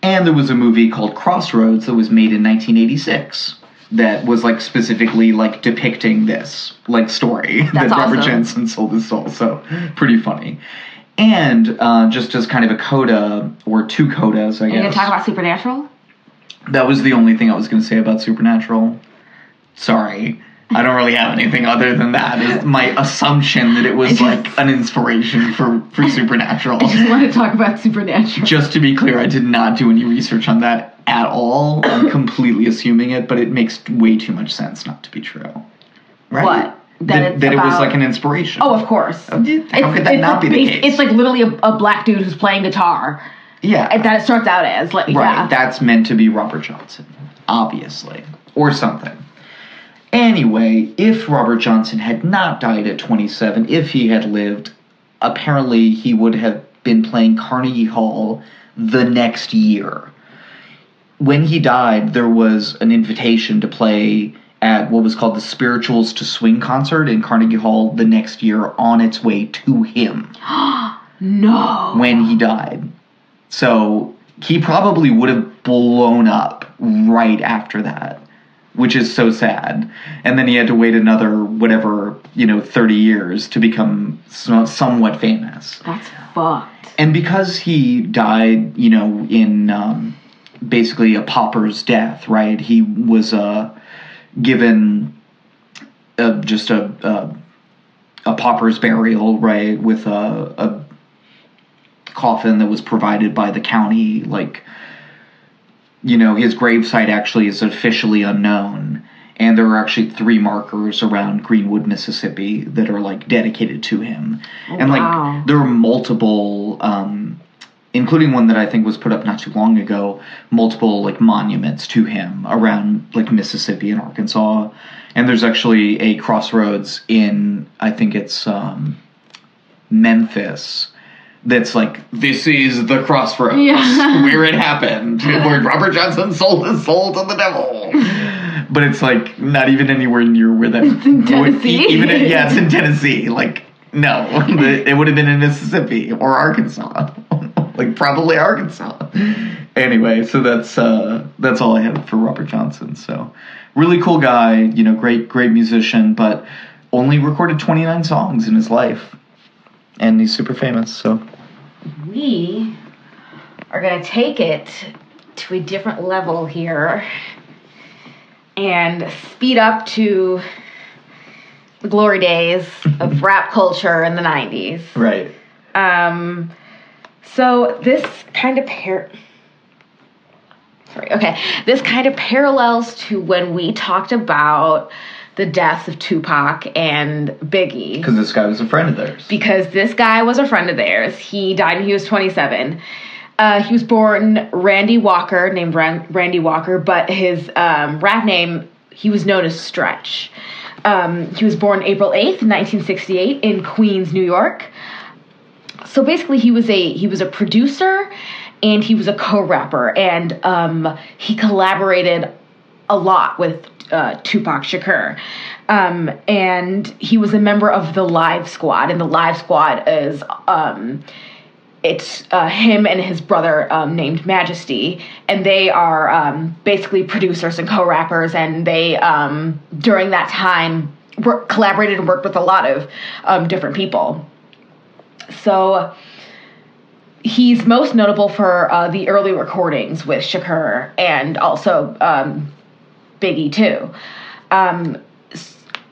And there was a movie called Crossroads that was made in 1986 that was like specifically like depicting this like story that Robert Johnson sold his soul, so pretty funny. And just as kind of a coda, or two codas, I guess. Are you going to talk about Supernatural? That was the only thing I was going to say about Supernatural. Sorry. I don't really have anything other than that. It's my assumption that it was like an inspiration for Supernatural. I just want to talk about Supernatural. Just to be clear, I did not do any research on that at all. I'm completely assuming it, but it makes way too much sense not to be true. Right? What? That it was like an inspiration. Oh, of course. How could that not be the case? It's like literally a black dude who's playing guitar. Yeah. And that it starts out as. Like, right. Yeah. That's meant to be Robert Johnson. Obviously. Or something. Anyway, if Robert Johnson had not died at 27, if he had lived, apparently he would have been playing Carnegie Hall the next year. When he died, there was an invitation to play at what was called the Spirituals to Swing concert in Carnegie Hall the next year on its way to him. No. When he died. So he probably would have blown up right after that. Which is so sad. And then he had to wait another, 30 years to become somewhat famous. That's fucked. And because he died, in basically a pauper's death, right? He was given just a pauper's burial, right? With a coffin that was provided by the county, his gravesite actually is officially unknown, and there are actually 3 markers around Greenwood, Mississippi that are, dedicated to him. Oh, and, wow. There are multiple, including one that I think was put up not too long ago, multiple, monuments to him around, Mississippi and Arkansas. And there's actually a crossroads in, I think it's, Memphis that's like, this is the Crossroads where it happened, where Robert Johnson sold his soul to the devil. But it's like not even anywhere near where that it's in Tennessee. It's in Tennessee. Like, no, it would have been in Mississippi or Arkansas. Like, probably Arkansas. Anyway, so that's all I had for Robert Johnson. So really cool guy, you know, great musician, but only recorded 29 songs in his life. And he's super famous, so. We are going to take it to a different level here and speed up to the glory days of rap culture in the 90s. Right. So this kind of this kind of parallels to when we talked about the deaths of Tupac and Biggie. Because this guy was a friend of theirs. He died when he was 27. He was born Randy Walker, named Randy Walker, but his rap name, he was known as Stretch. He was born April 8th, 1968 in Queens, New York. So basically he was a producer and he was a co-rapper, and he collaborated a lot with Tupac Shakur. And he was a member of the Live Squad, and the Live Squad is it's him and his brother named Majesty, and they are basically producers and co-rappers, and they during that time collaborated and worked with a lot of different people. So he's most notable for the early recordings with Shakur and also Biggie too.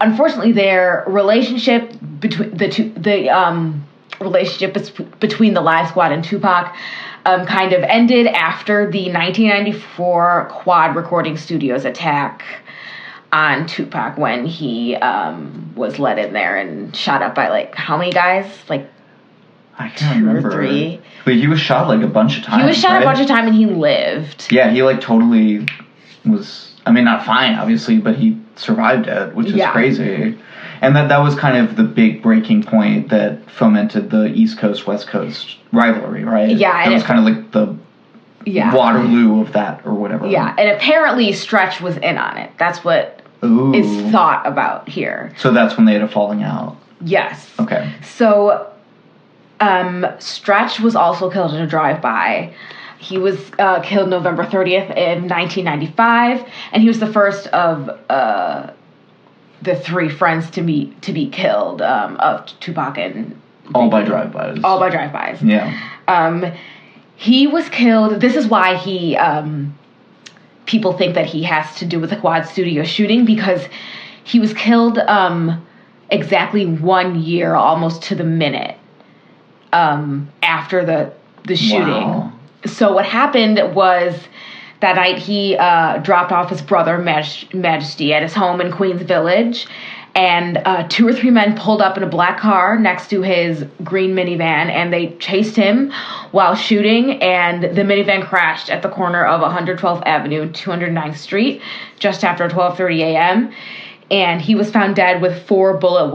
Unfortunately, their relationship between between the Live Squad and Tupac kind of ended after the 1994 Quad Recording Studios attack on Tupac, when he was let in there and shot up by, like, how many guys? Like, I can't 2 remember. or 3. But he was shot like a bunch of times. He was shot a bunch of times and he lived. Yeah, he like totally was, I mean, not fine, obviously, but he survived it, which is crazy. And that was kind of the big breaking point that fomented the East Coast, West Coast rivalry, right? Yeah. It was kind of like the Waterloo of that or whatever. Yeah, and apparently Stretch was in on it. That's what is thought about here. So that's when they had a falling out. Yes. Okay. So Stretch was also killed in a drive-by. He was killed November 30th in 1995, and he was the first of the 3 friends to be killed of Tupac and Biggie. All by drive-bys. All by drive-bys. Yeah. He was killed. This is why he people think that he has to do with the Quad Studio shooting, because he was killed exactly 1 year, almost to the minute, after the shooting. Wow. So what happened was that night he dropped off his brother Majesty at his home in Queens Village, and 2 or 3 men pulled up in a black car next to his green minivan, and they chased him while shooting, and the minivan crashed at the corner of 112th Avenue and 209th Street just after 12:30 a.m., and he was found dead with 4 bullet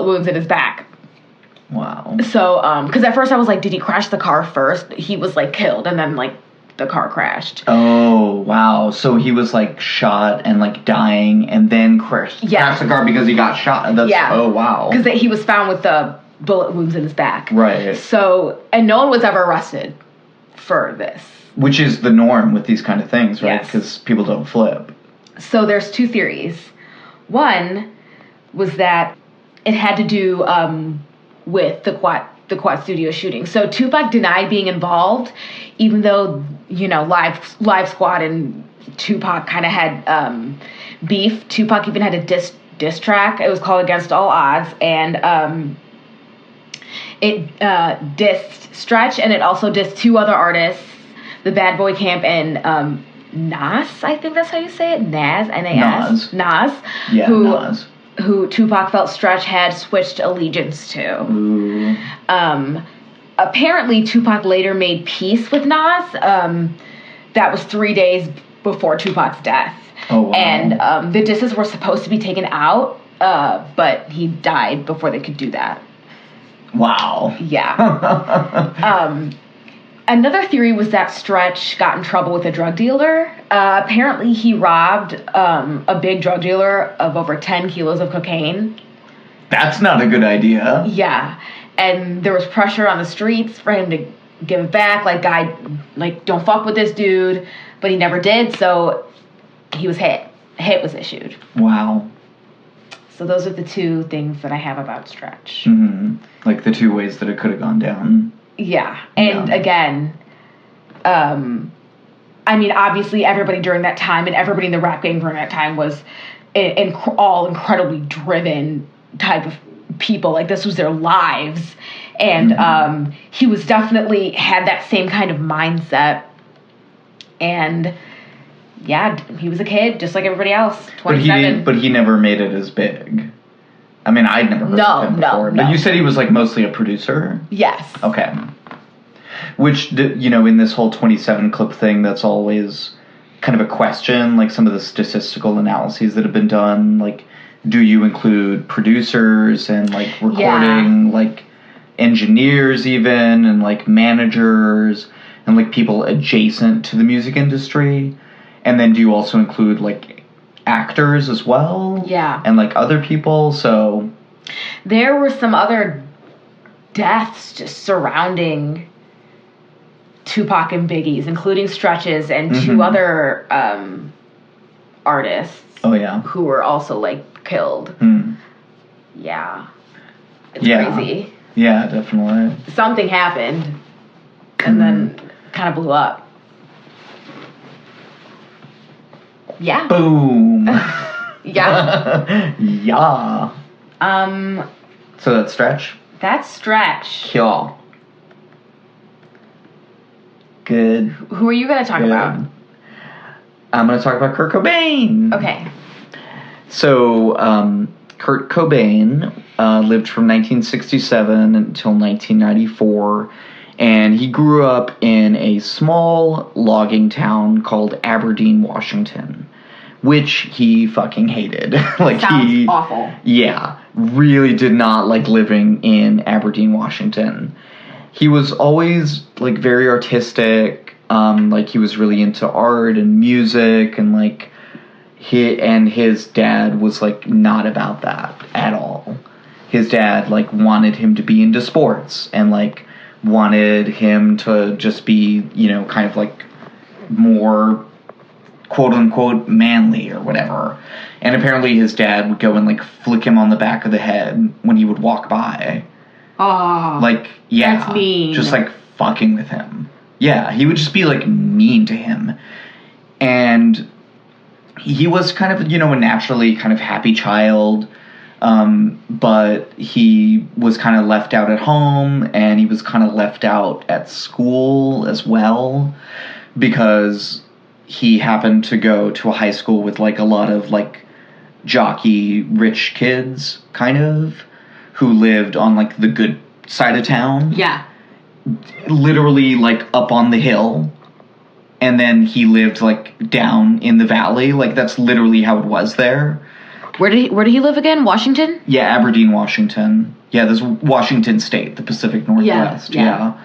wounds in his back. Wow. So, because at first I was like, did he crash the car first? He was, like, killed, and then, like, the car crashed. Oh, wow. So he was, like, shot and, like, dying, and then crashed the car because he got shot. Oh, wow. Because he was found with the bullet wounds in his back. Right. So, and no one was ever arrested for this. Which is the norm with these kind of things, right? Yes. Because people don't flip. So there's 2 theories. One was that it had to do with the Quad Studio shooting. So Tupac denied being involved, even though, you know, Live Squad and Tupac kind of had beef. Tupac even had a diss track. It was called Against All Odds, and it dissed Stretch, and it also dissed 2 other artists, the Bad Boy Camp and Nas, I think that's how you say it, Nas, N-A-S. Nas. Yeah, Nas. Who Tupac felt Stretch had switched allegiance to. Ooh. Apparently, Tupac later made peace with Nas. That was 3 days before Tupac's death. Oh, wow. And the disses were supposed to be taken out, but he died before they could do that. Wow. Yeah. Another theory was that Stretch got in trouble with a drug dealer. Apparently, he robbed a big drug dealer of over 10 kilos of cocaine. That's not a good idea. Yeah. And there was pressure on the streets for him to give it back. Don't fuck with this dude. But he never did, so he was hit. A hit was issued. Wow. So those are the two things that I have about Stretch. Mm-hmm. Like the two ways that it could have gone down. Yeah. And again, obviously everybody during that time and everybody in the rap game during that time was all incredibly driven type of people. Like, this was their lives. And he was definitely had that same kind of mindset. And yeah, he was a kid just like everybody else. 27. But he never made it as big. I mean, I'd never heard of him before. No. But you said he was like mostly a producer? Yes. Okay. Which, in this whole 27 clip thing, that's always kind of a question, like some of the statistical analyses that have been done, like, do you include producers and, like, recording, like, engineers even, and, like, managers, and, like, people adjacent to the music industry? And then do you also include, like, actors as well? Yeah. And, like, other people? So there were some other deaths just surrounding Tupac and Biggie's, including Stretch's and two other artists. Oh, yeah. Who were also, like, killed. Mm. Yeah. It's crazy. Yeah, definitely. Something happened and then kind of blew up. Yeah. Boom. Yeah. Yeah. So that's Stretch? That's Stretch. Yeah. Good. Who are you going to talk about? I'm going to talk about Kurt Cobain. Okay. So, Kurt Cobain lived from 1967 until 1994, and he grew up in a small logging town called Aberdeen, Washington, which he fucking hated. Sounds awful. Yeah, really did not like living in Aberdeen, Washington. He was always, like, very artistic, like, he was really into art and music, and, like, his dad was, like, not about that at all. His dad, like, wanted him to be into sports, and, like, wanted him to just be, kind of, like, more quote-unquote manly or whatever. And apparently his dad would go and, like, flick him on the back of the head when he would walk by. Oh, like, yeah, that's mean. Just, like, fucking with him. Yeah, he would just be, like, mean to him. And he was kind of, a naturally kind of happy child, but he was kind of left out at home, and he was kind of left out at school as well, because he happened to go to a high school with, like, a lot of, like, jockey rich kids, kind of, who lived on, like, the good side of town. Yeah. Literally, like, up on the hill. And then he lived, like, down in the valley. Like, that's literally how it was there. Where did he live again? Washington? Yeah, Aberdeen, Washington. Yeah, there's Washington State, the Pacific Northwest. Yeah.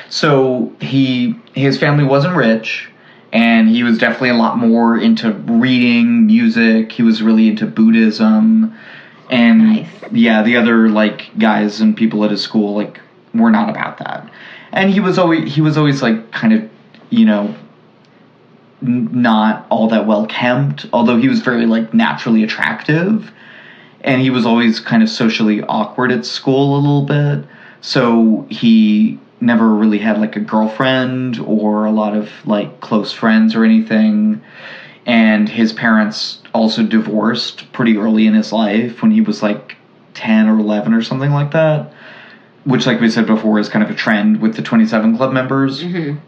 So his family wasn't rich, and he was definitely a lot more into reading, music. He was really into Buddhism. And nice. Yeah, the other, like, guys and people at his school, like, were not about that. And he was always like, kind of, not all that well kempt, although he was very, like, naturally attractive, and he was always kind of socially awkward at school a little bit, so he never really had, like, a girlfriend or a lot of, like, close friends or anything. And his parents also divorced pretty early in his life, when he was, like, 10 or 11 or something like that, which, like we said before, is kind of a trend with the 27 Club members. Mm-hmm.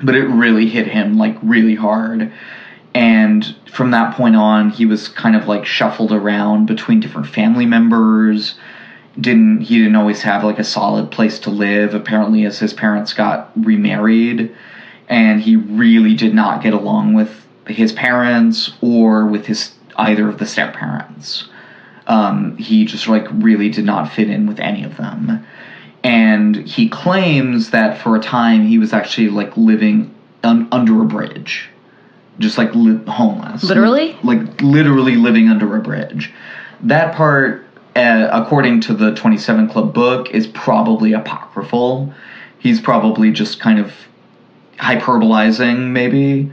But it really hit him, like, really hard. And from that point on, he was kind of, like, shuffled around between different family members. He didn't always have, like, a solid place to live, apparently, as his parents got remarried. And he really did not get along with his parents or with either of the step-parents. He just, like, really did not fit in with any of them. And he claims that for a time he was actually like living under a bridge, just like homeless. Literally? Like literally living under a bridge. That part, according to the 27 Club book, is probably apocryphal. He's probably just kind of hyperbolizing, maybe.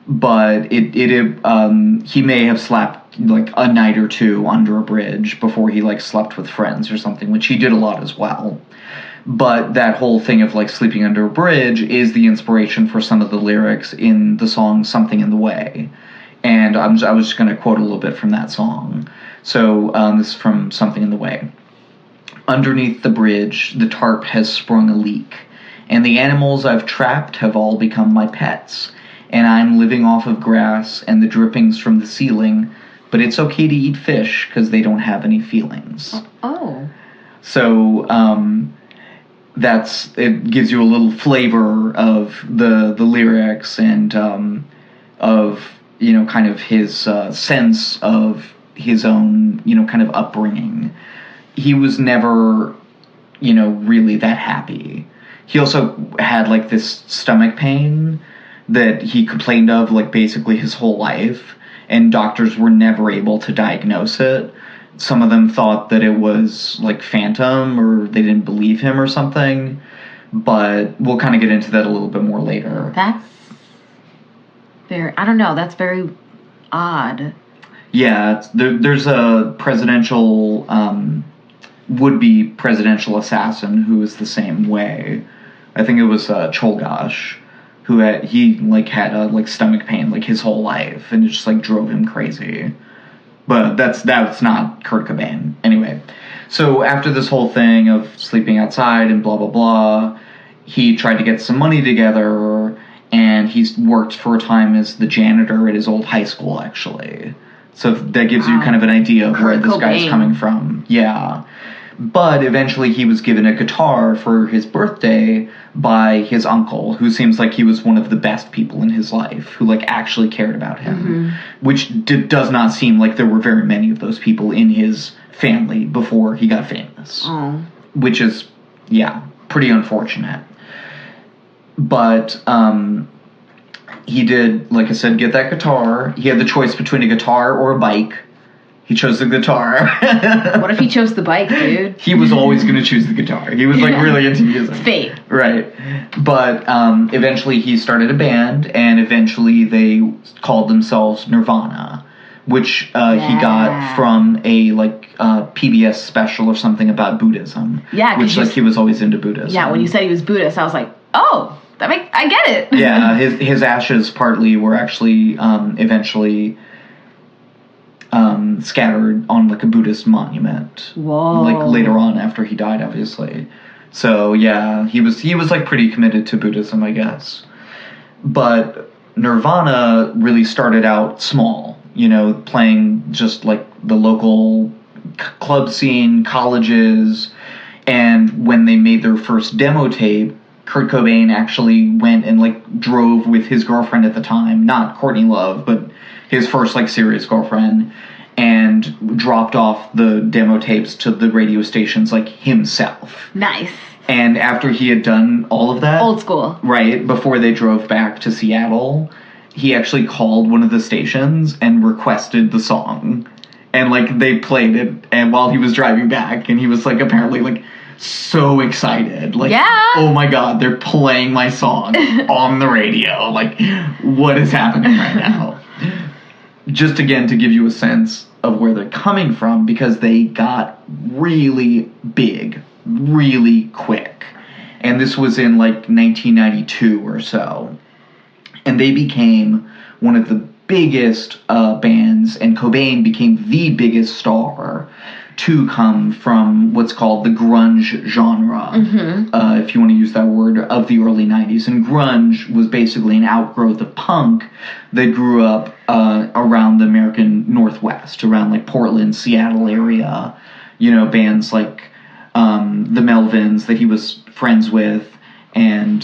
But he may have slept like a night or two under a bridge before he like slept with friends or something, which he did a lot as well. But that whole thing of like sleeping under a bridge is the inspiration for some of the lyrics in the song Something in the Way. And I was just going to quote a little bit from that song. So this is from Something in the Way. Underneath the bridge, the tarp has sprung a leak, and the animals I've trapped have all become my pets. And I'm living off of grass and the drippings from the ceiling, but it's okay to eat fish because they don't have any feelings. Oh. So it gives you a little flavor of the lyrics and of, you know, kind of his sense of his own, you know, kind of upbringing. He was never, you know, really that happy. He also had like this stomach pain that he complained of like basically his whole life, and doctors were never able to diagnose it. Some of them thought that it was like phantom, or they didn't believe him or something, but we'll kind of get into that a little bit more later. That's very, I don't know, that's very odd. Yeah, there's a presidential, would-be presidential assassin who is the same way. I think it was Cholgosh, who had a stomach pain like his whole life, and it just like drove him crazy. But that's not Kurt Cobain. Anyway, so after this whole thing of sleeping outside and blah blah blah, he tried to get some money together, and he's worked for a time as the janitor at his old high school, actually. So that gives you kind of an idea of Kurt where this Cobain. guy's coming from. Yeah. But eventually he was given a guitar for his birthday by his uncle, who seems like he was one of the best people in his life, who like actually cared about him, which does not seem like there were very many of those people in his family before he got famous, which is, yeah, pretty unfortunate. But he did, like I said, get that guitar. He had the choice between a guitar or a bike. He chose the guitar. What if he chose the bike, dude? He was always going to choose the guitar. He was like really into music. Fate. Right. But eventually he started a band, and eventually they called themselves Nirvana, which he got from a PBS special or something about Buddhism. Yeah. Which he was always into Buddhism. Yeah, when you said he was Buddhist, I was like, oh, I get it. Yeah, his ashes partly were actually eventually scattered on like a Buddhist monument. Whoa. Like later on after he died, obviously. So yeah, he was like pretty committed to Buddhism, I guess. But Nirvana really started out small, you know, playing just like the local club scene, colleges, and when they made their first demo tape, Kurt Cobain actually went and like drove with his girlfriend at the time, not Courtney Love, but his first like serious girlfriend, and dropped off the demo tapes to the radio stations like himself. Nice. And after he had done all of that, old school, right, before they drove back to Seattle, he actually called one of the stations and requested the song. And like they played it, and while he was driving back, and he was like apparently like so excited, like, oh my god, they're playing my song on the radio, like what is happening right now? Just again to give you a sense of where they're coming from, because they got really big really quick, and this was in like 1992 or so, and they became one of the biggest bands, and Cobain became the biggest star to come from what's called the grunge genre, if you want to use that word, of the early 90s. And grunge was basically an outgrowth of punk that grew up around the American Northwest, around like Portland, Seattle area. You know, bands like the Melvins that he was friends with, and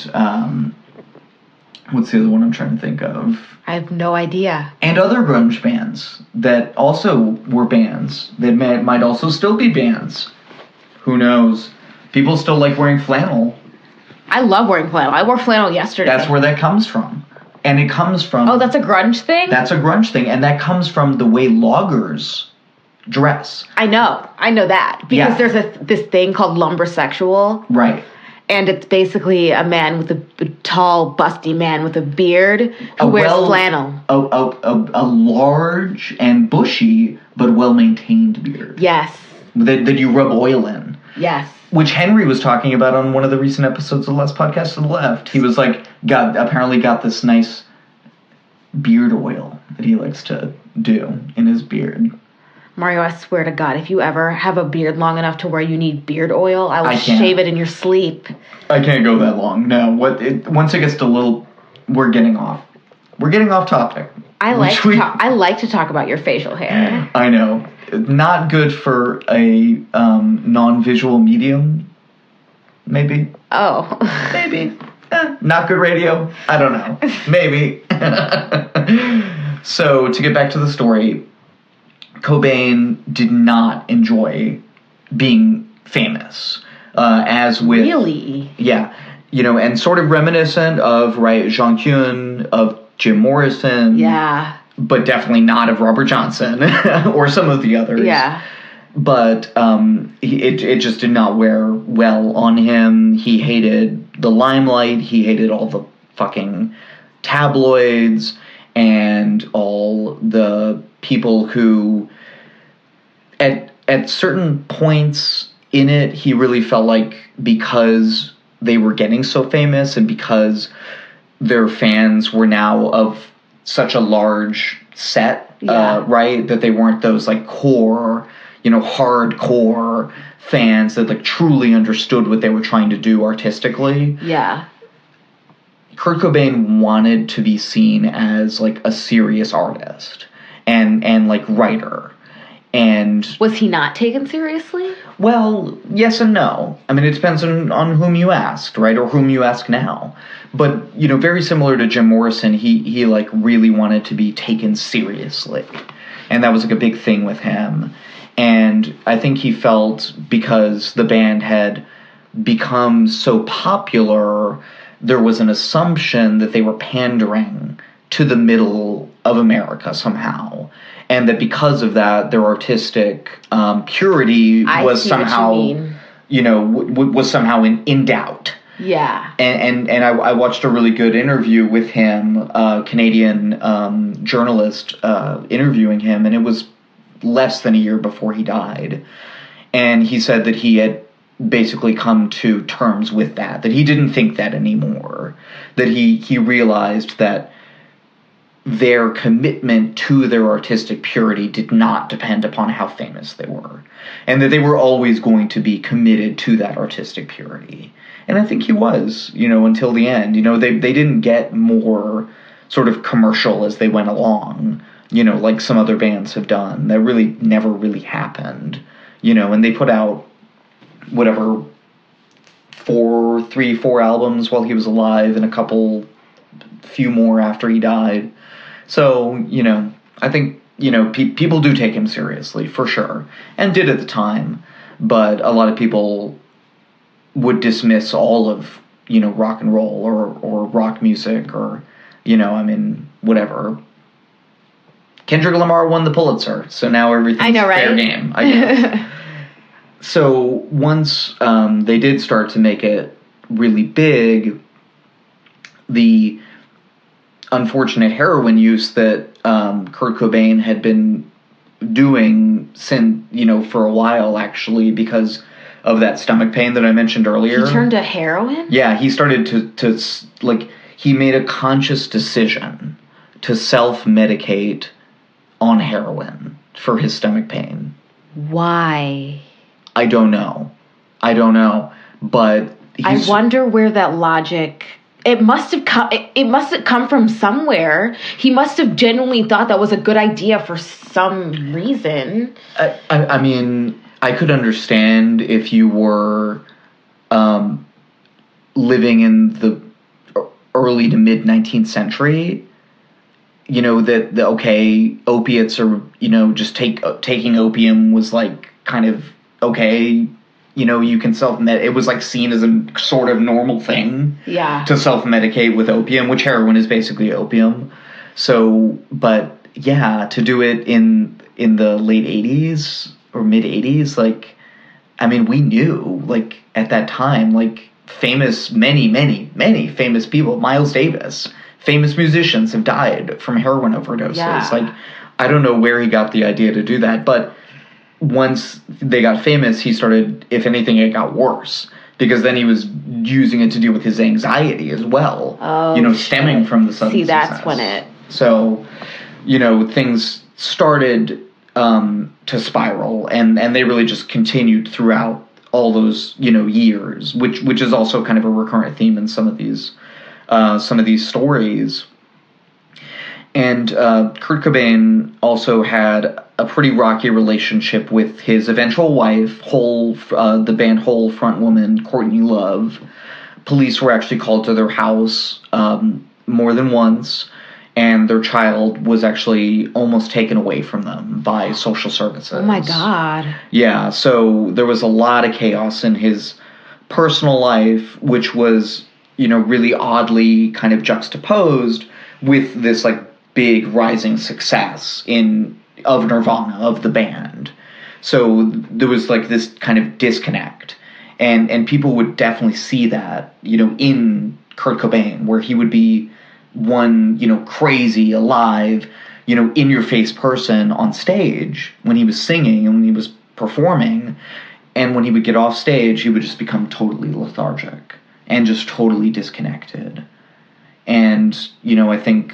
what's the other one I'm trying to think of? I have no idea. And other grunge bands that also were bands that might also still be bands. Who knows? People still like wearing flannel. I love wearing flannel. I wore flannel yesterday. That's where that comes from. And it comes from... Oh, that's a grunge thing? That's a grunge thing. And that comes from the way loggers dress. I know that. Because there's this thing called lumbersexual. Right. And it's basically a man with a tall, busty man with a beard who wears flannel. A large and bushy, but well-maintained beard. Yes. That you rub oil in. Yes. Which Henry was talking about on one of the recent episodes of the last podcast to the left. He was like, apparently got this nice beard oil that he likes to do in his beard. Mario, I swear to God, if you ever have a beard long enough to where you need beard oil, I will shave it in your sleep. I can't go that long. No. Once it gets to little... We're getting off. We're getting off topic. I like to talk about your facial hair. I know. Not good for a non-visual medium, maybe. Oh. Maybe. Not good radio. I don't know. Maybe. So, to get back to the story, Cobain did not enjoy being famous. As with... Really? Yeah. And sort of reminiscent of, right, Jean Kuhn, of Jim Morrison. Yeah. But definitely not of Robert Johnson or some of the others. Yeah. But it just did not wear well on him. He hated the limelight. He hated all the fucking tabloids and all the people who, at certain points in it, he really felt like because they were getting so famous and because their fans were now of such a large set, right? That they weren't those like core, hardcore fans that like truly understood what they were trying to do artistically. Yeah. Kurt Cobain wanted to be seen as like a serious artist and like writer. And was he not taken seriously? Well, yes and no. I mean, it depends on whom you asked, right? Or whom you ask now. But, very similar to Jim Morrison, he like really wanted to be taken seriously. And that was like a big thing with him. And I think he felt because the band had become so popular, there was an assumption that they were pandering to the middle of America somehow. And that because of that, their artistic purity was somehow, was somehow in doubt. Yeah. And I watched a really good interview with him, a Canadian journalist interviewing him, and it was less than a year before he died. And he said that he had basically come to terms with that he didn't think that anymore, that he realized that their commitment to their artistic purity did not depend upon how famous they were, and that they were always going to be committed to that artistic purity. And I think he was, until the end. They didn't get more sort of commercial as they went along, like some other bands have done. That really never really happened, and they put out whatever 4 albums while he was alive and a few more after he died. So, I think, people do take him seriously, for sure, and did at the time, but a lot of people would dismiss all of, rock and roll or rock music or, whatever. Kendrick Lamar won the Pulitzer, so now everything's fair game, I guess. So once they did start to make it really big, the unfortunate heroin use that Kurt Cobain had been doing since, for a while, actually, because of that stomach pain that I mentioned earlier. He turned to heroin? Yeah, he started to he made a conscious decision to self-medicate on heroin for his stomach pain. Why? I don't know, but I wonder where that logic... It must have come from somewhere. He must have genuinely thought that was a good idea for some reason. I mean, I could understand if you were living in the early to mid 19th century, that opiates are, just taking opium was like kind of okay, you can it was like seen as a sort of normal thing to self-medicate with opium, which heroin is basically opium. So, but yeah, to do it in the late 80s or mid 80s, like, I mean, we knew, like, at that time, like, many famous people, Miles Davis, famous musicians have died from heroin overdoses. Yeah. Like, I don't know where he got the idea to do that, but once they got famous, he started, if anything, it got worse. Because then he was using it to deal with his anxiety as well. Oh, stemming from the sudden See, that's success. when it... So, things started to spiral, and they really just continued throughout all those, years, which is also kind of a recurrent theme in some of these stories. And Kurt Cobain also had a pretty rocky relationship with his eventual wife, the band Hole frontwoman Courtney Love. Police were actually called to their house more than once, and their child was actually almost taken away from them by social services. Oh my God. Yeah, so there was a lot of chaos in his personal life, which was, really oddly kind of juxtaposed with this, like, big rising success of Nirvana, of the band. So there was, like, this kind of disconnect. And people would definitely see that, in Kurt Cobain, where he would be one, crazy, alive, in-your-face person on stage when he was singing and when he was performing. And when he would get off stage, he would just become totally lethargic and just totally disconnected. And, I think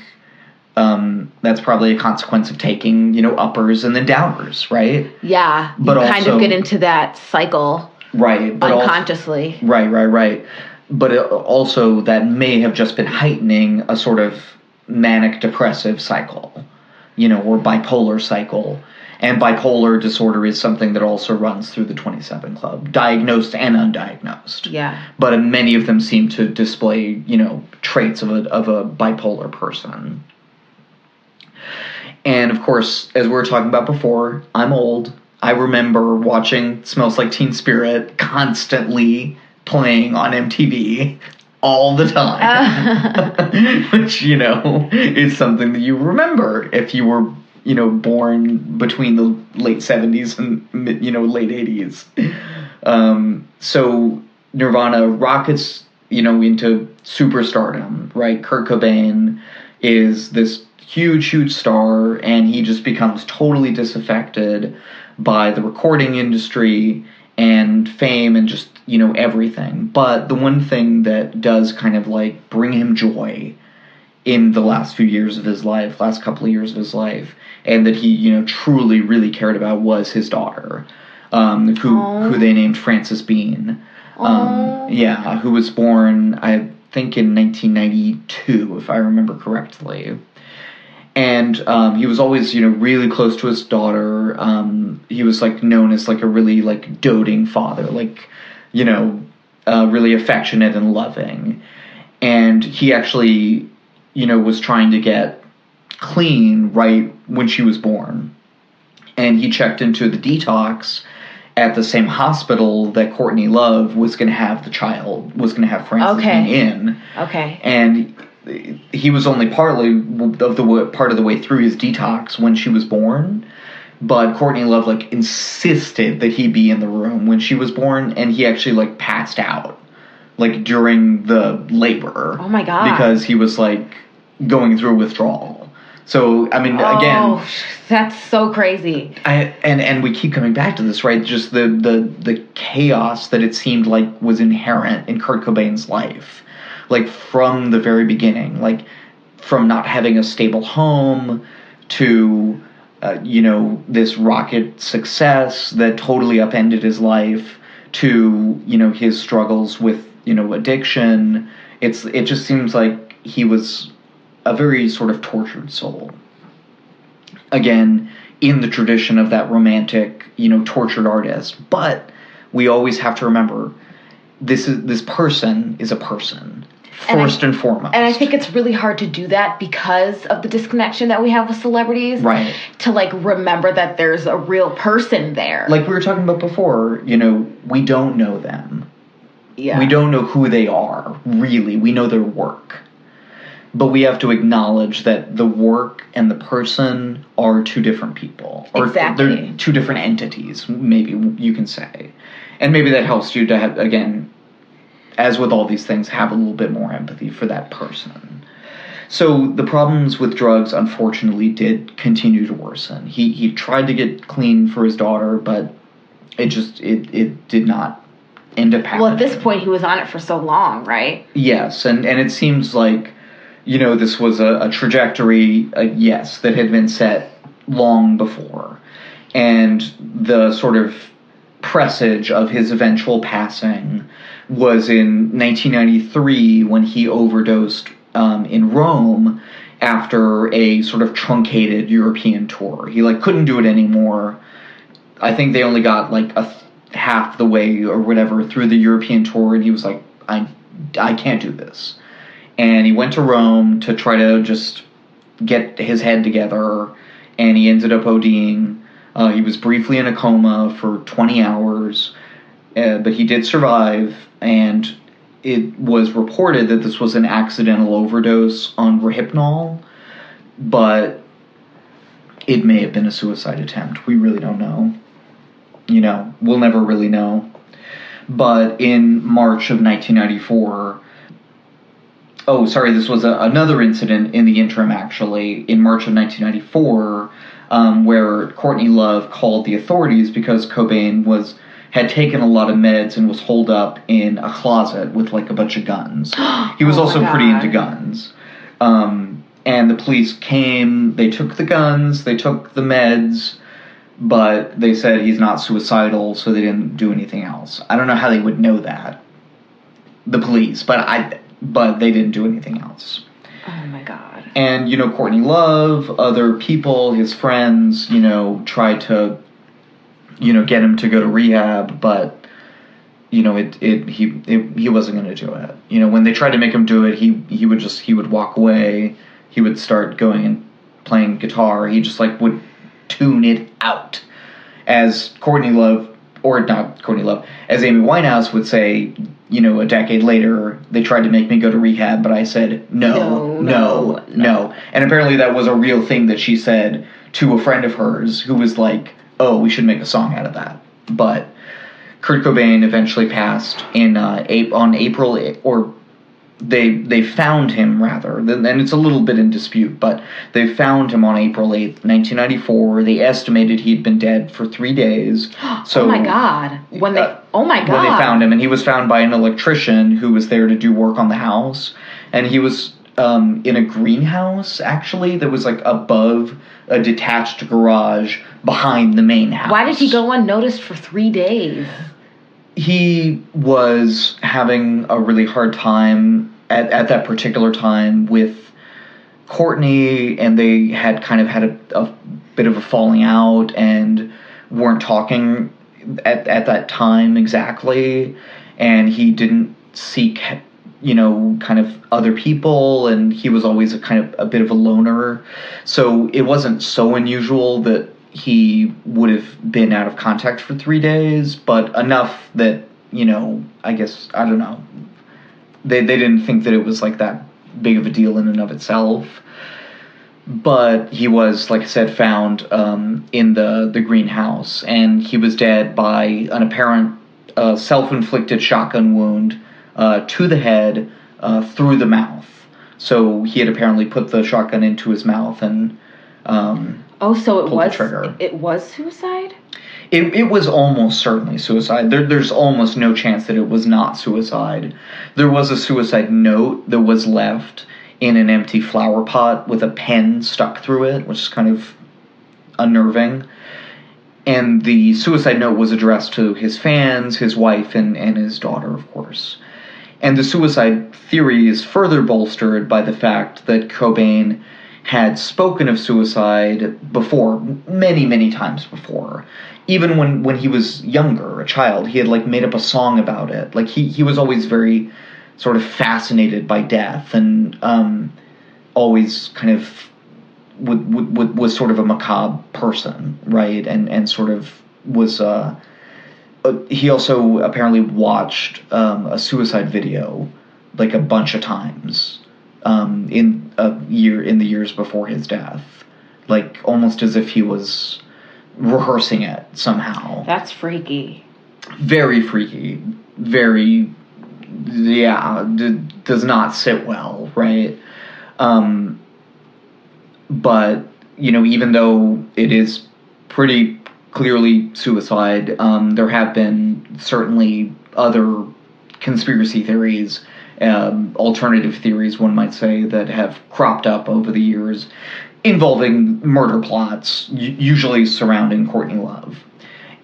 that's probably a consequence of taking, uppers and then downers, right? Yeah, but you also, kind of get into that cycle, right? But unconsciously. Right. But also that may have just been heightening a sort of manic-depressive cycle, or bipolar cycle. And bipolar disorder is something that also runs through the 27 Club, diagnosed and undiagnosed. Yeah. But many of them seem to display, traits of a bipolar person. And, of course, as we were talking about before, I'm old. I remember watching Smells Like Teen Spirit constantly playing on MTV all the time. Which, is something that you remember if you were, born between the late 70s and, late 80s. So Nirvana rockets, into superstardom, right? Kurt Cobain is this huge star, and he just becomes totally disaffected by the recording industry and fame and just, everything. But the one thing that does kind of, like, bring him joy in the last couple of years of his life, and that he, truly, really cared about was his daughter, who they named Frances Bean. Who was born, I think, in 1992, if I remember correctly. And he was always, really close to his daughter. He was, like, known as, like, a really, like, doting father, like, really affectionate and loving. And he actually, was trying to get clean right when she was born. And he checked into the detox at the same hospital that Courtney Love was going to have Frances Bean in. Okay. And he was only part of the way through his detox when she was born, but Courtney Love, like, insisted that he be in the room when she was born, and he actually, like, passed out, like, during the labor. Oh my God. Because he was, like, going through withdrawal. So, I mean, again, that's so crazy. And we keep coming back to this, right? Just the chaos that it seemed like was inherent in Kurt Cobain's life. Like, from the very beginning, like, from not having a stable home to, this rocket success that totally upended his life to, his struggles with, addiction. It just seems like he was a very sort of tortured soul. Again, in the tradition of that romantic, tortured artist. But we always have to remember, this person is a person. First and foremost. And I think it's really hard to do that because of the disconnection that we have with celebrities. Right. To, like, remember that there's a real person there. Like we were talking about before, you know, we don't know them. Yeah. We don't know who they are, really. We know their work. But we have to acknowledge that the work and the person are two different people. Or exactly. They're two different entities, maybe you can say. And maybe that helps you to have, again, as with all these things, have a little bit more empathy for that person. So the problems with drugs, unfortunately, did continue to worsen. He tried to get clean for his daughter, but it did not end up happening. Well, at this point, he was on it for so long, right? Yes, and it seems like, you know, this was a trajectory, yes, that had been set long before. And the sort of presage of his eventual passing was in 1993 when he overdosed in Rome after a sort of truncated European tour. He, like, couldn't do it anymore. I think they only got, like, half the way or whatever through the European tour, and he was like, I can't do this. And he went to Rome to try to just get his head together, and he ended up ODing. He was briefly in a coma for 20 hours, but he did survive, and it was reported that this was an accidental overdose on Rohypnol, but it may have been a suicide attempt. We really don't know. You know, we'll never really know. But in March of 1994... Oh, sorry, this was another incident in the interim, actually, in March of 1994, where Courtney Love called the authorities because Cobain had taken a lot of meds and was holed up in a closet with, like, a bunch of guns. He was also pretty into guns. And the police came, they took the guns, they took the meds, but they said he's not suicidal, so they didn't do anything else. I don't know how they would know that, the police, but they didn't do anything else. Oh, my God. And, you know, Courtney Love, other people, his friends, you know, tried to, you know, get him to go to rehab, but, you know, he wasn't going to do it. You know, when they tried to make him do it, he would walk away. He would start going and playing guitar. He just, like, would tune it out. As Courtney Love, or not Courtney Love, as Amy Winehouse would say, you know, a decade later, they tried to make me go to rehab, but I said, no. And apparently that was a real thing that she said to a friend of hers who was like, oh, we should make a song out of that. But Kurt Cobain eventually passed on April, or they found him, rather, and it's a little bit in dispute, but they found him on April 8th, 1994. They estimated he'd been dead for 3 days. So, oh my God. When they found him, and he was found by an electrician who was there to do work on the house, and he was in a greenhouse, actually, that was, like, above a detached garage behind the main house. Why did he go unnoticed for 3 days? He was having a really hard time at that particular time with Courtney, and they had kind of had a bit of a falling out and weren't talking at that time exactly, and he didn't seek, you know, kind of other people, and he was always a bit of a loner, so it wasn't so unusual that he would have been out of contact for 3 days, but enough that, you know, I guess, I don't know, they didn't think that it was, like, that big of a deal in and of itself. But he was, like I said, found in the greenhouse, and he was dead by an apparent self-inflicted shotgun wound to the head through the mouth. So he had apparently put the shotgun into his mouth and so pulled the trigger. It was suicide? It was almost certainly suicide. There's almost no chance that it was not suicide. There was a suicide note that was left in an empty flower pot with a pen stuck through it, which is kind of unnerving. And the suicide note was addressed to his fans, his wife, and his daughter, of course. And the suicide theory is further bolstered by the fact that Cobain had spoken of suicide before, many, many times before. Even when he was younger, a child, he had, like, made up a song about it. Like, he was always very sort of fascinated by death and always kind of was sort of a macabre person, right? And sort of was he also apparently watched a suicide video like a bunch of times in the years before his death, like almost as if he was rehearsing it somehow. That's freaky. Very freaky. Very, does not sit well, right? But, even though it is pretty clearly suicide, there have been certainly other conspiracy theories, alternative theories, one might say, that have cropped up over the years involving murder plots, usually surrounding Courtney Love.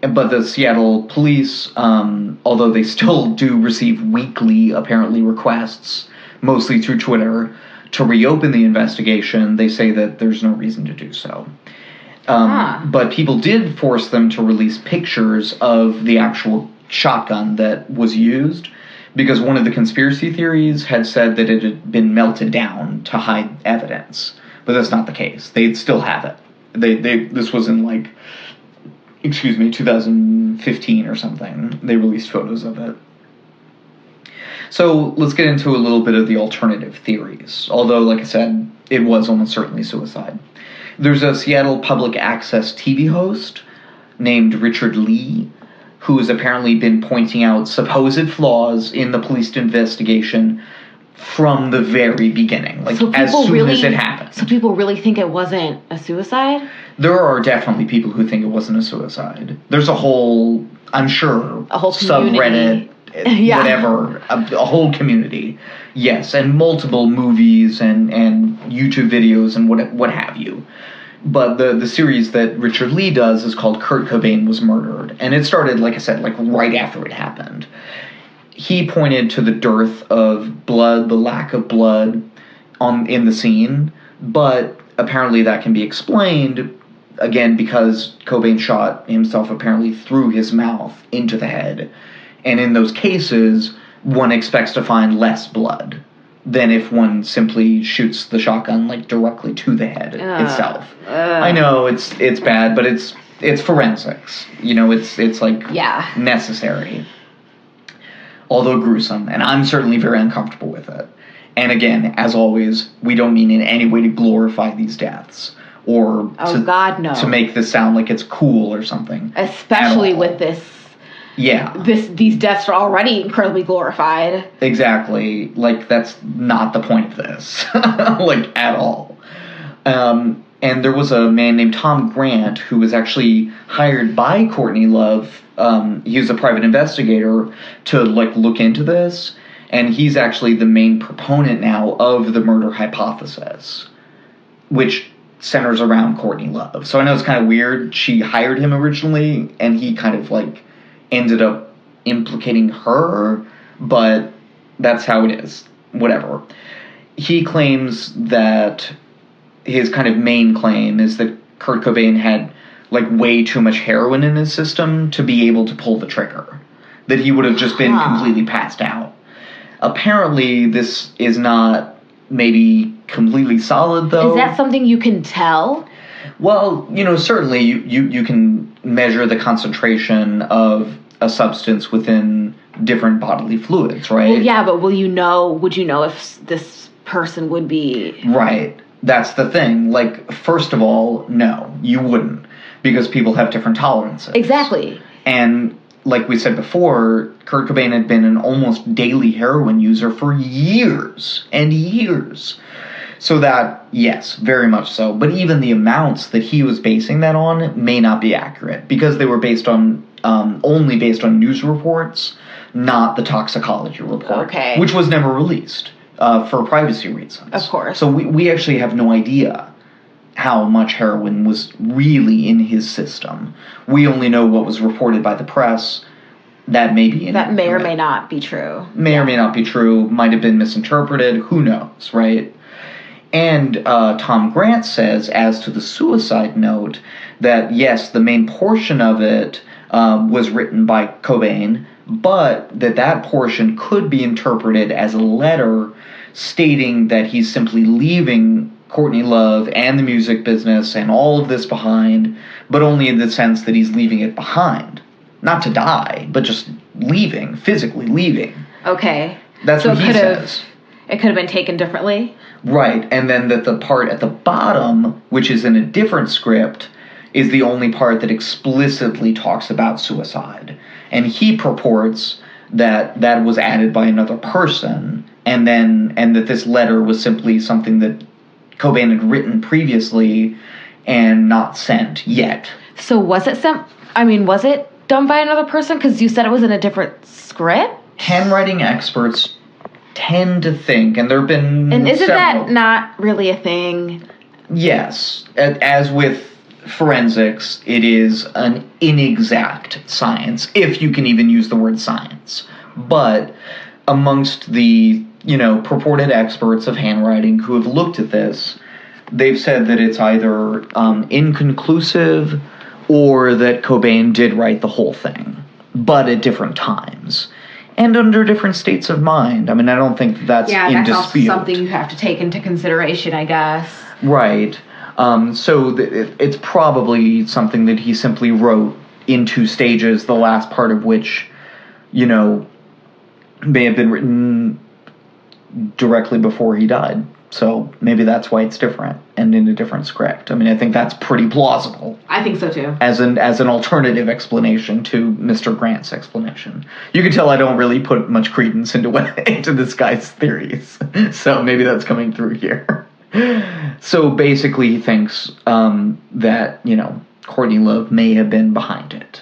But the Seattle police, although they still do receive weekly, apparently, requests, mostly through Twitter, to reopen the investigation, they say that there's no reason to do so. But people did force them to release pictures of the actual shotgun that was used, because one of the conspiracy theories had said that it had been melted down to hide evidence. But that's not the case. They still have it. This was in 2015 or something. They released photos of it. So let's get into a little bit of the alternative theories. Although, like I said, it was almost certainly suicide. There's a Seattle public access TV host named Richard Lee, who has apparently been pointing out supposed flaws in the police investigation from the very beginning, as soon as it happened. So people really think it wasn't a suicide? There are definitely people who think it wasn't a suicide. There's a whole, I'm sure, a whole community. Subreddit, whatever, a whole community. Yes, and multiple movies and YouTube videos and what have you. But the series that Richard Lee does is called Kurt Cobain Was Murdered. And it started, like I said, right after it happened. He pointed to the dearth of blood, the lack of blood in the scene. But apparently that can be explained, again, because Cobain shot himself apparently through his mouth into the head. And in those cases, one expects to find less blood than if one simply shoots the shotgun directly to the head itself. I know it's bad, but it's forensics. It's necessary. Although gruesome, and I'm certainly very uncomfortable with it. And again, as always, we don't mean in any way to glorify these deaths or to make this sound like it's cool or something. Especially with this. Yeah. These deaths are already incredibly glorified. Exactly. That's not the point of this. At all. And there was a man named Tom Grant who was actually hired by Courtney Love. He was a private investigator to, look into this. And he's actually the main proponent now of the murder hypothesis, which centers around Courtney Love. So I know it's kind of weird. She hired him originally, and he kind of, ended up implicating her, but that's how it is. Whatever. He claims that his kind of main claim is that Kurt Cobain had, way too much heroin in his system to be able to pull the trigger. That he would have just been completely passed out. Apparently, this is not maybe completely solid, though. Is that something you can tell? Well, certainly you can measure the concentration of a substance within different bodily fluids, right? Well, yeah, but would you know if this person would be... Right. That's the thing. First of all, no, you wouldn't. Because people have different tolerances. Exactly. And like we said before, Kurt Cobain had been an almost daily heroin user for years and years. So that, yes, very much so. But even the amounts that he was basing that on may not be accurate, because they were based on only based on news reports, not the toxicology report, which was never released for privacy reasons. Of course. So we actually have no idea how much heroin was really in his system. We only know what was reported by the press. That may be that may or may not be true. May or may not be true. Might have been misinterpreted. Who knows, right? And Tom Grant says, as to the suicide note, that yes, the main portion of it was written by Cobain, but that portion could be interpreted as a letter stating that he's simply leaving Courtney Love and the music business and all of this behind, but only in the sense that he's leaving it behind. Not to die, but just leaving, physically leaving. Okay. That's so what he says. It could have been taken differently? Right, and then that the part at the bottom, which is in a different script, is the only part that explicitly talks about suicide. And he purports that that was added by another person, and that this letter was simply something that Cobain had written previously and not sent yet. So was it was it done by another person? Because you said it was in a different script? Handwriting experts tend to think, and there have been And isn't several. that not really a thing? Yes. As with forensics, it is an inexact science, if you can even use the word science. But amongst the, purported experts of handwriting who have looked at this, they've said that it's either inconclusive or that Cobain did write the whole thing, but at different times. And under different states of mind. I mean, I don't think that's in dispute. Yeah, that's something you have to take into consideration, I guess. Right. So it's probably something that he simply wrote in 2 stages, the last part of which, may have been written directly before he died. So maybe that's why it's different and in a different script. I mean, I think that's pretty plausible. I think so too. As an alternative explanation to Mr. Grant's explanation. You can tell I don't really put much credence into this guy's theories. So maybe that's coming through here. So basically he thinks that, Courtney Love may have been behind it.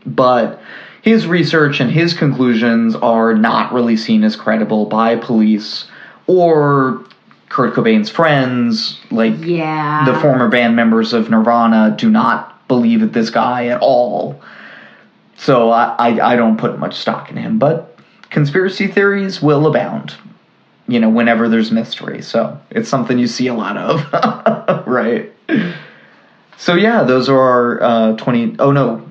But his research and his conclusions are not really seen as credible by police or Kurt Cobain's friends, the former band members of Nirvana, do not believe in this guy at all. So I don't put much stock in him. But conspiracy theories will abound, whenever there's mystery. So it's something you see a lot of, right? So yeah, those are our 20... Oh, no.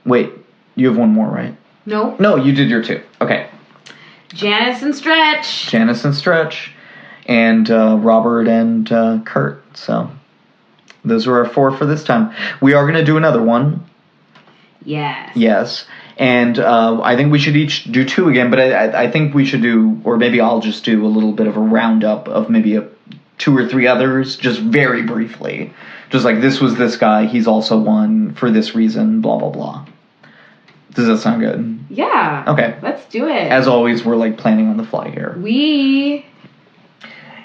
Wait, you have one more, right? No. No, you did your 2. Okay. Janice and Stretch. And Robert and Kurt. So those are our 4 for this time. We are going to do another one. Yes. And I think we should each do 2 again, but I think we should do, or maybe I'll just do a little bit of a roundup of maybe 2 or 3 others, just very briefly. Just like, this was this guy, he's also one for this reason, blah, blah, blah. Does that sound good? Yeah. Okay. Let's do it. As always, we're planning on the fly here. We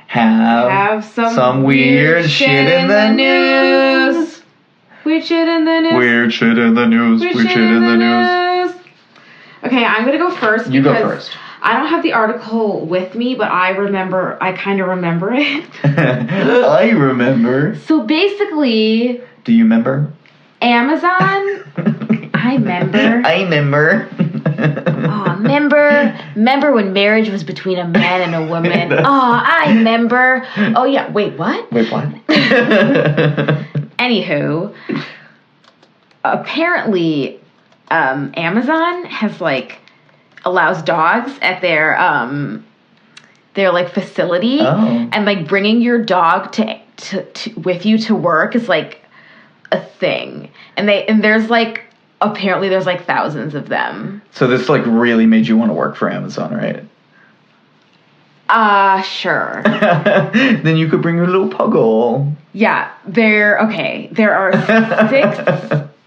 have some weird shit in the news. Weird shit in the news. Weird shit in the news. Weird shit in the news. Okay, I'm going to go first. You go first. I don't have the article with me, but I kind of remember it. I remember. So basically... Do you remember? Amazon... I remember. Oh, remember when marriage was between a man and a woman? Oh, I remember. Oh, yeah. Wait, what? Anywho, apparently, Amazon has allows dogs at their facility, and bringing your dog to with you to work is a thing, and there's apparently there's thousands of them. So this really made you want to work for Amazon, right? Sure. Then you could bring your little puggle. Yeah, there are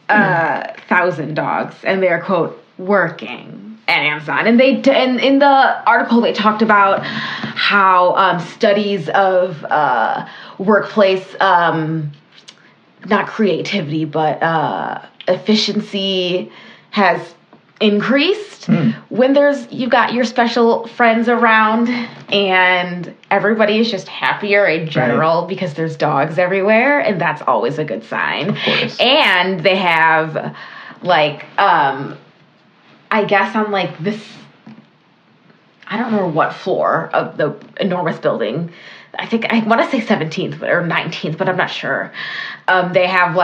6,000 dogs, and they're, quote, working at Amazon. And in the article they talked about how studies of workplace, not creativity, but efficiency has increased when you've got your special friends around, and everybody is just happier in general because there's dogs everywhere, and that's always a good sign. Of course. And they have I guess on this, I don't remember what floor of the enormous building. I want to say 17th or 19th, but I'm not sure. They have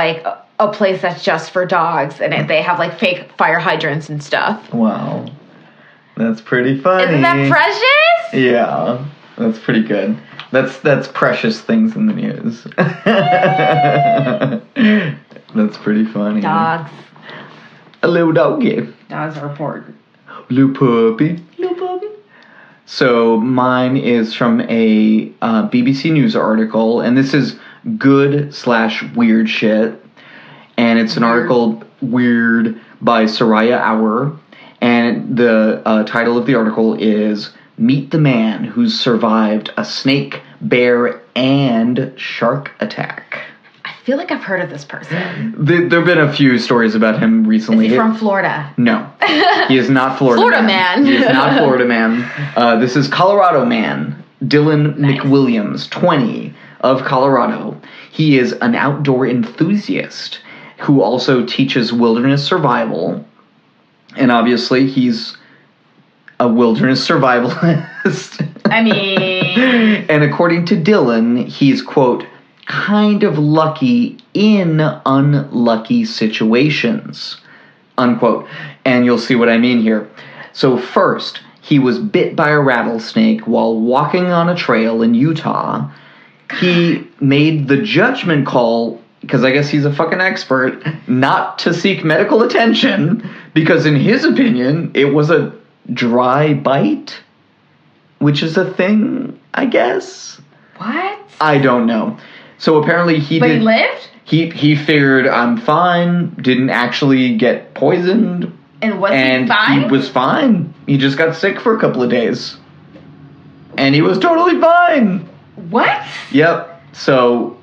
a place that's just for dogs, and they have like fake fire hydrants and stuff. Wow. That's pretty funny. Isn't that precious? Yeah. That's pretty good. That's precious things in the news. That's pretty funny. Dogs. A little doggy. Dogs are important. Little puppy. Little puppy. So mine is from a BBC News article, and this is good/weird shit. And it's an article, Weird, by Soraya Auer. And the title of the article is Meet the Man Who's Survived a Snake, Bear, and Shark Attack. I feel like I've heard of this person. There have been a few stories about him recently. Is he from Florida? No. He is not Florida Man. He is not Florida Man. This is Colorado Man, Dylan McWilliams, 20, of Colorado. He is an outdoor enthusiast who also teaches wilderness survival. And obviously, he's a wilderness survivalist. I mean... And according to Dylan, he's, quote, kind of lucky in unlucky situations, unquote. And you'll see what I mean here. So first, he was bit by a rattlesnake while walking on a trail in Utah. He made the judgment call, because I guess he's a fucking expert, not to seek medical attention, because in his opinion, it was a dry bite, which is a thing, I guess. What? I don't know. So apparently he But he lived? He figured, I'm fine, didn't actually get poisoned. And was he fine? He was fine. He just got sick for a couple of days. And he was totally fine. What? Yep. So,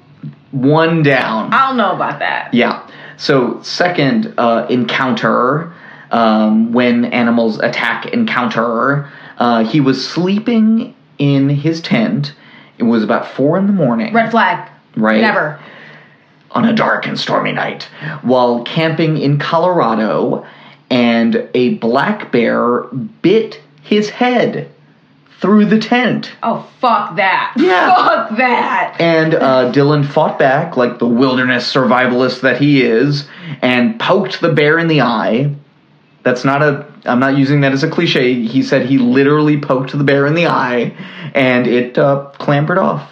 one down. I don't know about that. Yeah. So, second encounter, when animals attack encounter, he was sleeping in his tent. It was about 4 a.m. Red flag. Right. Never. On a dark and stormy night, while camping in Colorado, and a black bear bit his head through the tent. Oh, fuck that. Yeah. Fuck that. And Dylan fought back like the wilderness survivalist that he is, and poked the bear in the eye. I'm not using that as a cliche. He said he literally poked the bear in the eye, and it clambered off.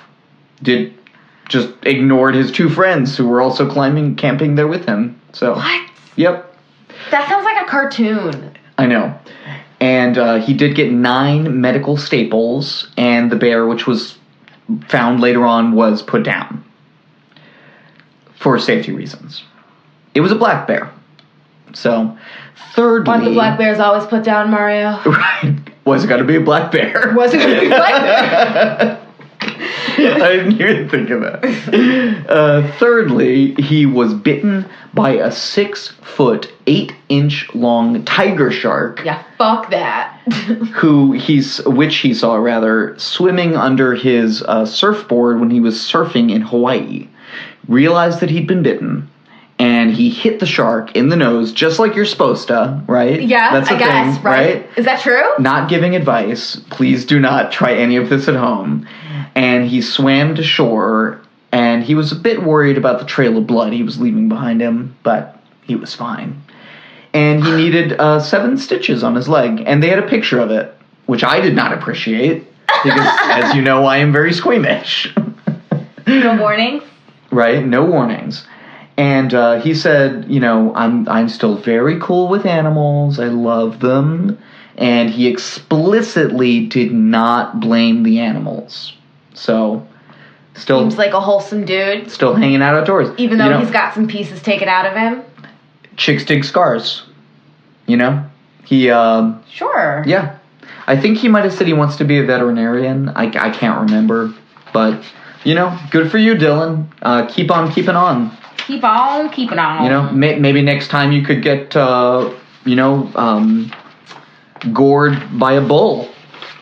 Just ignored his 2 friends who were also camping there with him. So. What? Yep. That sounds like a cartoon. I know. And he did get 9 medical staples, and the bear, which was found later on, was put down for safety reasons. It was a black bear. So, thirdly... Aren't the black bears always put down, Mario? Right. Was it got to be a black bear? Was it going to be a black bear? I didn't even think of that. Thirdly, he was bitten by a 6-foot, 8-inch long tiger shark. Yeah, fuck that. Which he saw swimming under his surfboard when he was surfing in Hawaii. Realized that he'd been bitten, and he hit the shark in the nose, just like you're supposed to, right? Yeah, that's I guess, thing, right? Is that true? Not giving advice. Please do not try any of this at home. And he swam to shore, and he was a bit worried about the trail of blood he was leaving behind him, but he was fine. And he needed 7 stitches on his leg, and they had a picture of it, which I did not appreciate, because, as you know, I am very squeamish. No warnings? Right, no warnings. And he said, I'm still very cool with animals, I love them, and he explicitly did not blame the animals. So, still... Seems like a wholesome dude. Still hanging out outdoors. Even though he's got some pieces taken out of him. Chicks dig scars. He... Sure. Yeah. I think he might have said he wants to be a veterinarian. I can't remember. But, good for you, Dylan. Keep on keeping on. Keep on keeping on. Maybe next time you could get, gored by a bull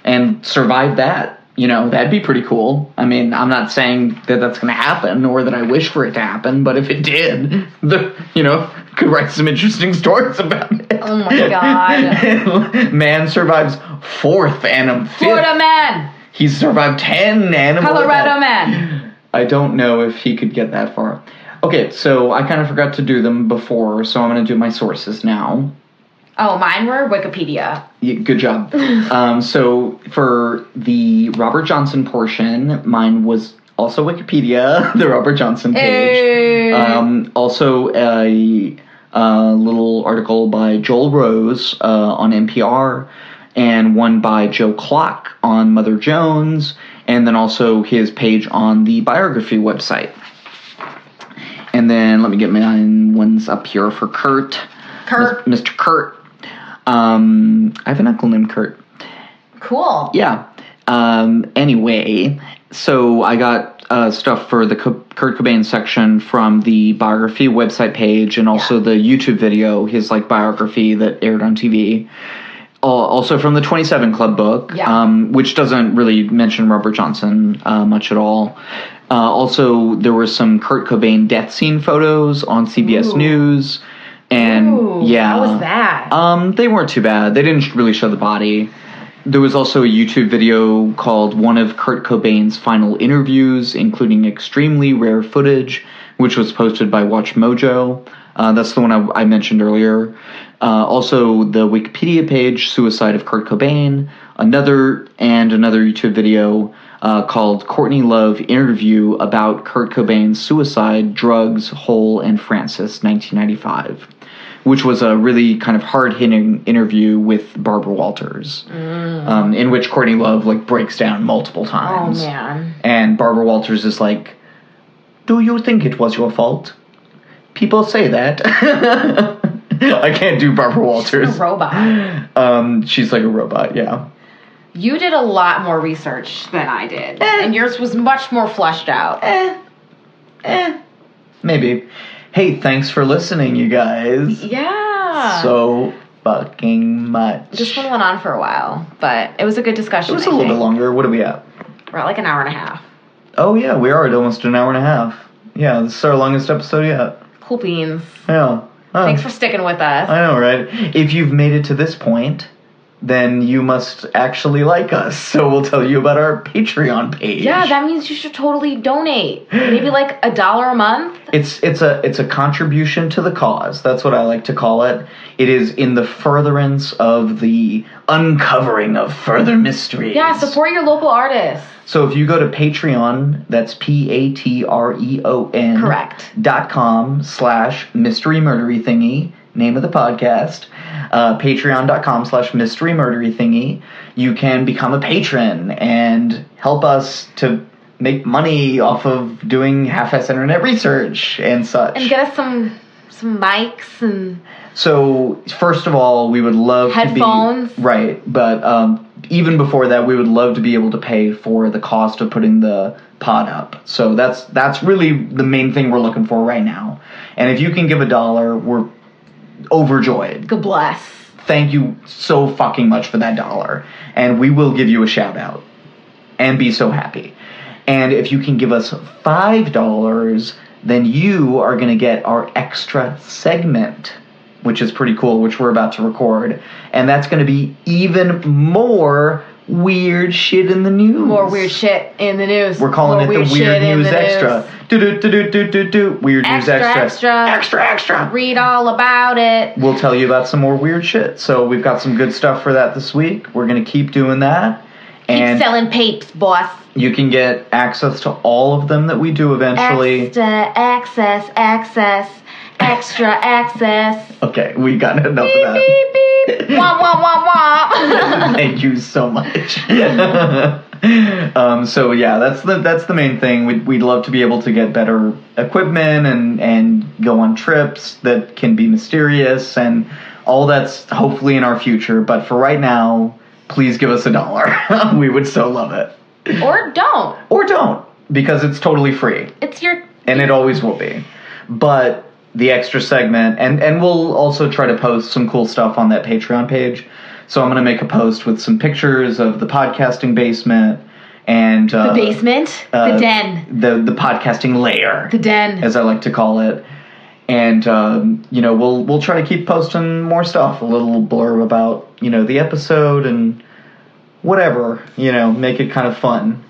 and survive that. That'd be pretty cool. I mean, I'm not saying that that's going to happen or that I wish for it to happen, but if it did, could write some interesting stories about it. Oh my God. Man survives 4th and 5th. Florida man. He's survived 10 animals. Colorado man. I don't know if he could get that far. Okay, so I kind of forgot to do them before, so I'm going to do my sources now. Oh, mine were Wikipedia. Yeah, good job. So for the Robert Johnson portion, mine was also Wikipedia, the Robert Johnson page. Also a little article by Joel Rose on NPR, and one by Joe Clark on Mother Jones, and then also his page on the biography website. And then let me get my ones up here for Kurt. Mr. Kurt. I have an uncle named Kurt. Cool. Yeah. Anyway, so I got stuff for the Kurt Cobain section from the biography website page, and also the YouTube video, his like biography that aired on TV. Also from the 27 Club book, which doesn't really mention Robert Johnson much at all. Also, there were some Kurt Cobain death scene photos on CBS News. And how was that? They weren't too bad. They didn't really show the body. There was also a YouTube video called One of Kurt Cobain's Final Interviews, including extremely rare footage, which was posted by Watch Mojo. That's the one I mentioned earlier. Also, the Wikipedia page, Suicide of Kurt Cobain, another YouTube video called Courtney Love Interview about Kurt Cobain's Suicide, Drugs, Hole, and Francis, 1995, which was a really kind of hard-hitting interview with Barbara Walters, in which Courtney Love like breaks down multiple times. Oh, man. And Barbara Walters is like, "Do you think it was your fault? People say that." I can't do Barbara Walters. She's a robot. She's like a robot, yeah. You did a lot more research than I did. And yours was much more fleshed out. Maybe. Hey, thanks for listening, you guys. Yeah. So fucking much. This one went on for a while, but it was a good discussion. It was a little bit longer. What are we at? We're at like an hour and a half. Oh, yeah, we are at almost an hour and a half. Yeah, this is our longest episode yet. Cool beans. Yeah. Thanks for sticking with us. I know, right? If you've made it to this point, then you must actually like us. So we'll tell you about our Patreon page. Yeah, that means you should totally donate. Maybe like $1 a month. It's a contribution to the cause. That's what I like to call it. It is in the furtherance of the uncovering of further mysteries. Yeah, support your local artists. So if you go to Patreon, that's Patreon. Correct. .com/mystery murdery thingy, name of the podcast. Patreon.com/mystery murdery thingy. You can become a patron and help us to make money off of doing half-ass internet research and such. And get us some mics and... So, first of all, we would love headphones. To be... Right, but even before that, we would love to be able to pay for the cost of putting the pod up. So that's really the main thing we're looking for right now. And if you can give $1, we're overjoyed. God bless. Thank you so fucking much for that $1. And we will give you a shout out. And be so happy. And if you can give us $5, then you are going to get our extra segment, which is pretty cool, which we're about to record. And that's going to be even more weird shit in the news. More weird shit in the news. We're calling it the Weird News Extra. Weird News Extra. Extra. Read all about it. We'll tell you about some more weird shit. So we've got some good stuff for that this week. We're going to keep doing that. Keep selling papes, boss. You can get access to all of them that we do eventually. Extra access. Okay, we got enough of that. Beep, beep, beep. Womp, womp, womp, womp. Thank you so much. So yeah, that's the main thing. We'd love to be able to get better equipment and go on trips that can be mysterious, and all that's hopefully in our future. But for right now, please give us $1. We would so love it. Or don't, because it's totally free. It's your... And it always will be. But the extra segment, and we'll also try to post some cool stuff on that Patreon page. So I'm going to make a post with some pictures of the podcasting basement and... the basement? The den. The podcasting lair. The den. As I like to call it. And, we'll try to keep posting more stuff. A little blurb about, the episode and whatever. Make it kind of fun.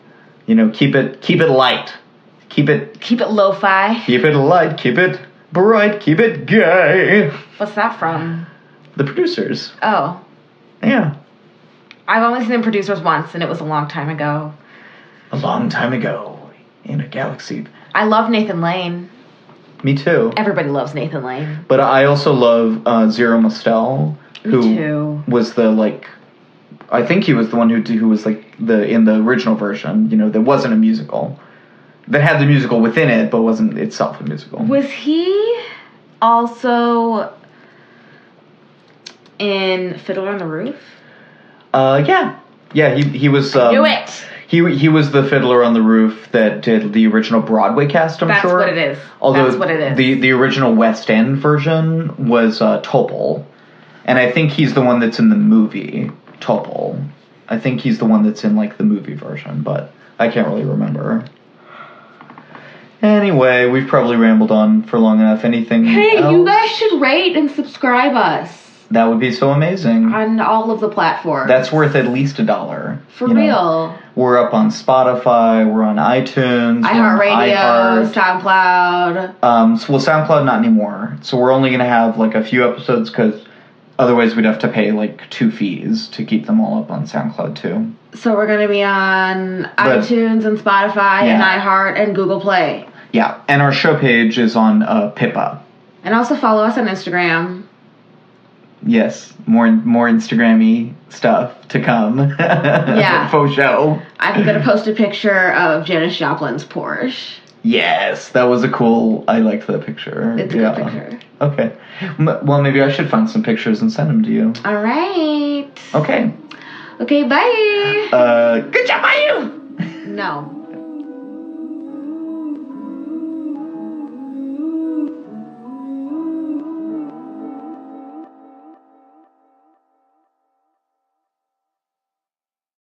Keep it light. Keep it lo-fi. Keep it light, keep it bright, keep it gay. What's that from? The Producers. Oh. Yeah. I've only seen the Producers once, and it was a long time ago. A long time ago in a galaxy. I love Nathan Lane. Me too. Everybody loves Nathan Lane. But I also love Zero Mostel, who was the, like, I think he was the one who was, like, in the original version, you know, that wasn't a musical. That had the musical within it, but wasn't itself a musical. Was he also in Fiddler on the Roof? Yeah. Yeah, he was... Knew it! He was the Fiddler on the Roof that did the original Broadway cast, I'm sure. That's what it is. Although that's what it is. The original West End version was Topol. And I think he's the one that's in the movie, Topol. I think he's the one that's in, like, the movie version, but I can't really remember. Anyway, we've probably rambled on for long enough. Anything else? You guys should rate and subscribe us. That would be so amazing. On all of the platforms. That's worth at least $1. For real. We're up on Spotify. We're on iTunes. iHeartRadio, SoundCloud. Well, SoundCloud not anymore. So we're only going to have, like, a few episodes because otherwise we'd have to pay, like, 2 fees to keep them all up on SoundCloud, too. So we're going to be on iTunes and Spotify and iHeart and Google Play. Yeah, and our show page is on Pippa. And also follow us on Instagram. Yes, more Instagram-y stuff to come. Yeah. Faux show. I'm going to post a picture of Janis Joplin's Porsche. Yes, that was I liked that picture. It's a good picture. Okay. Well, maybe I should find some pictures and send them to you. All right. Okay. Okay, bye. Good job, Mayu! No.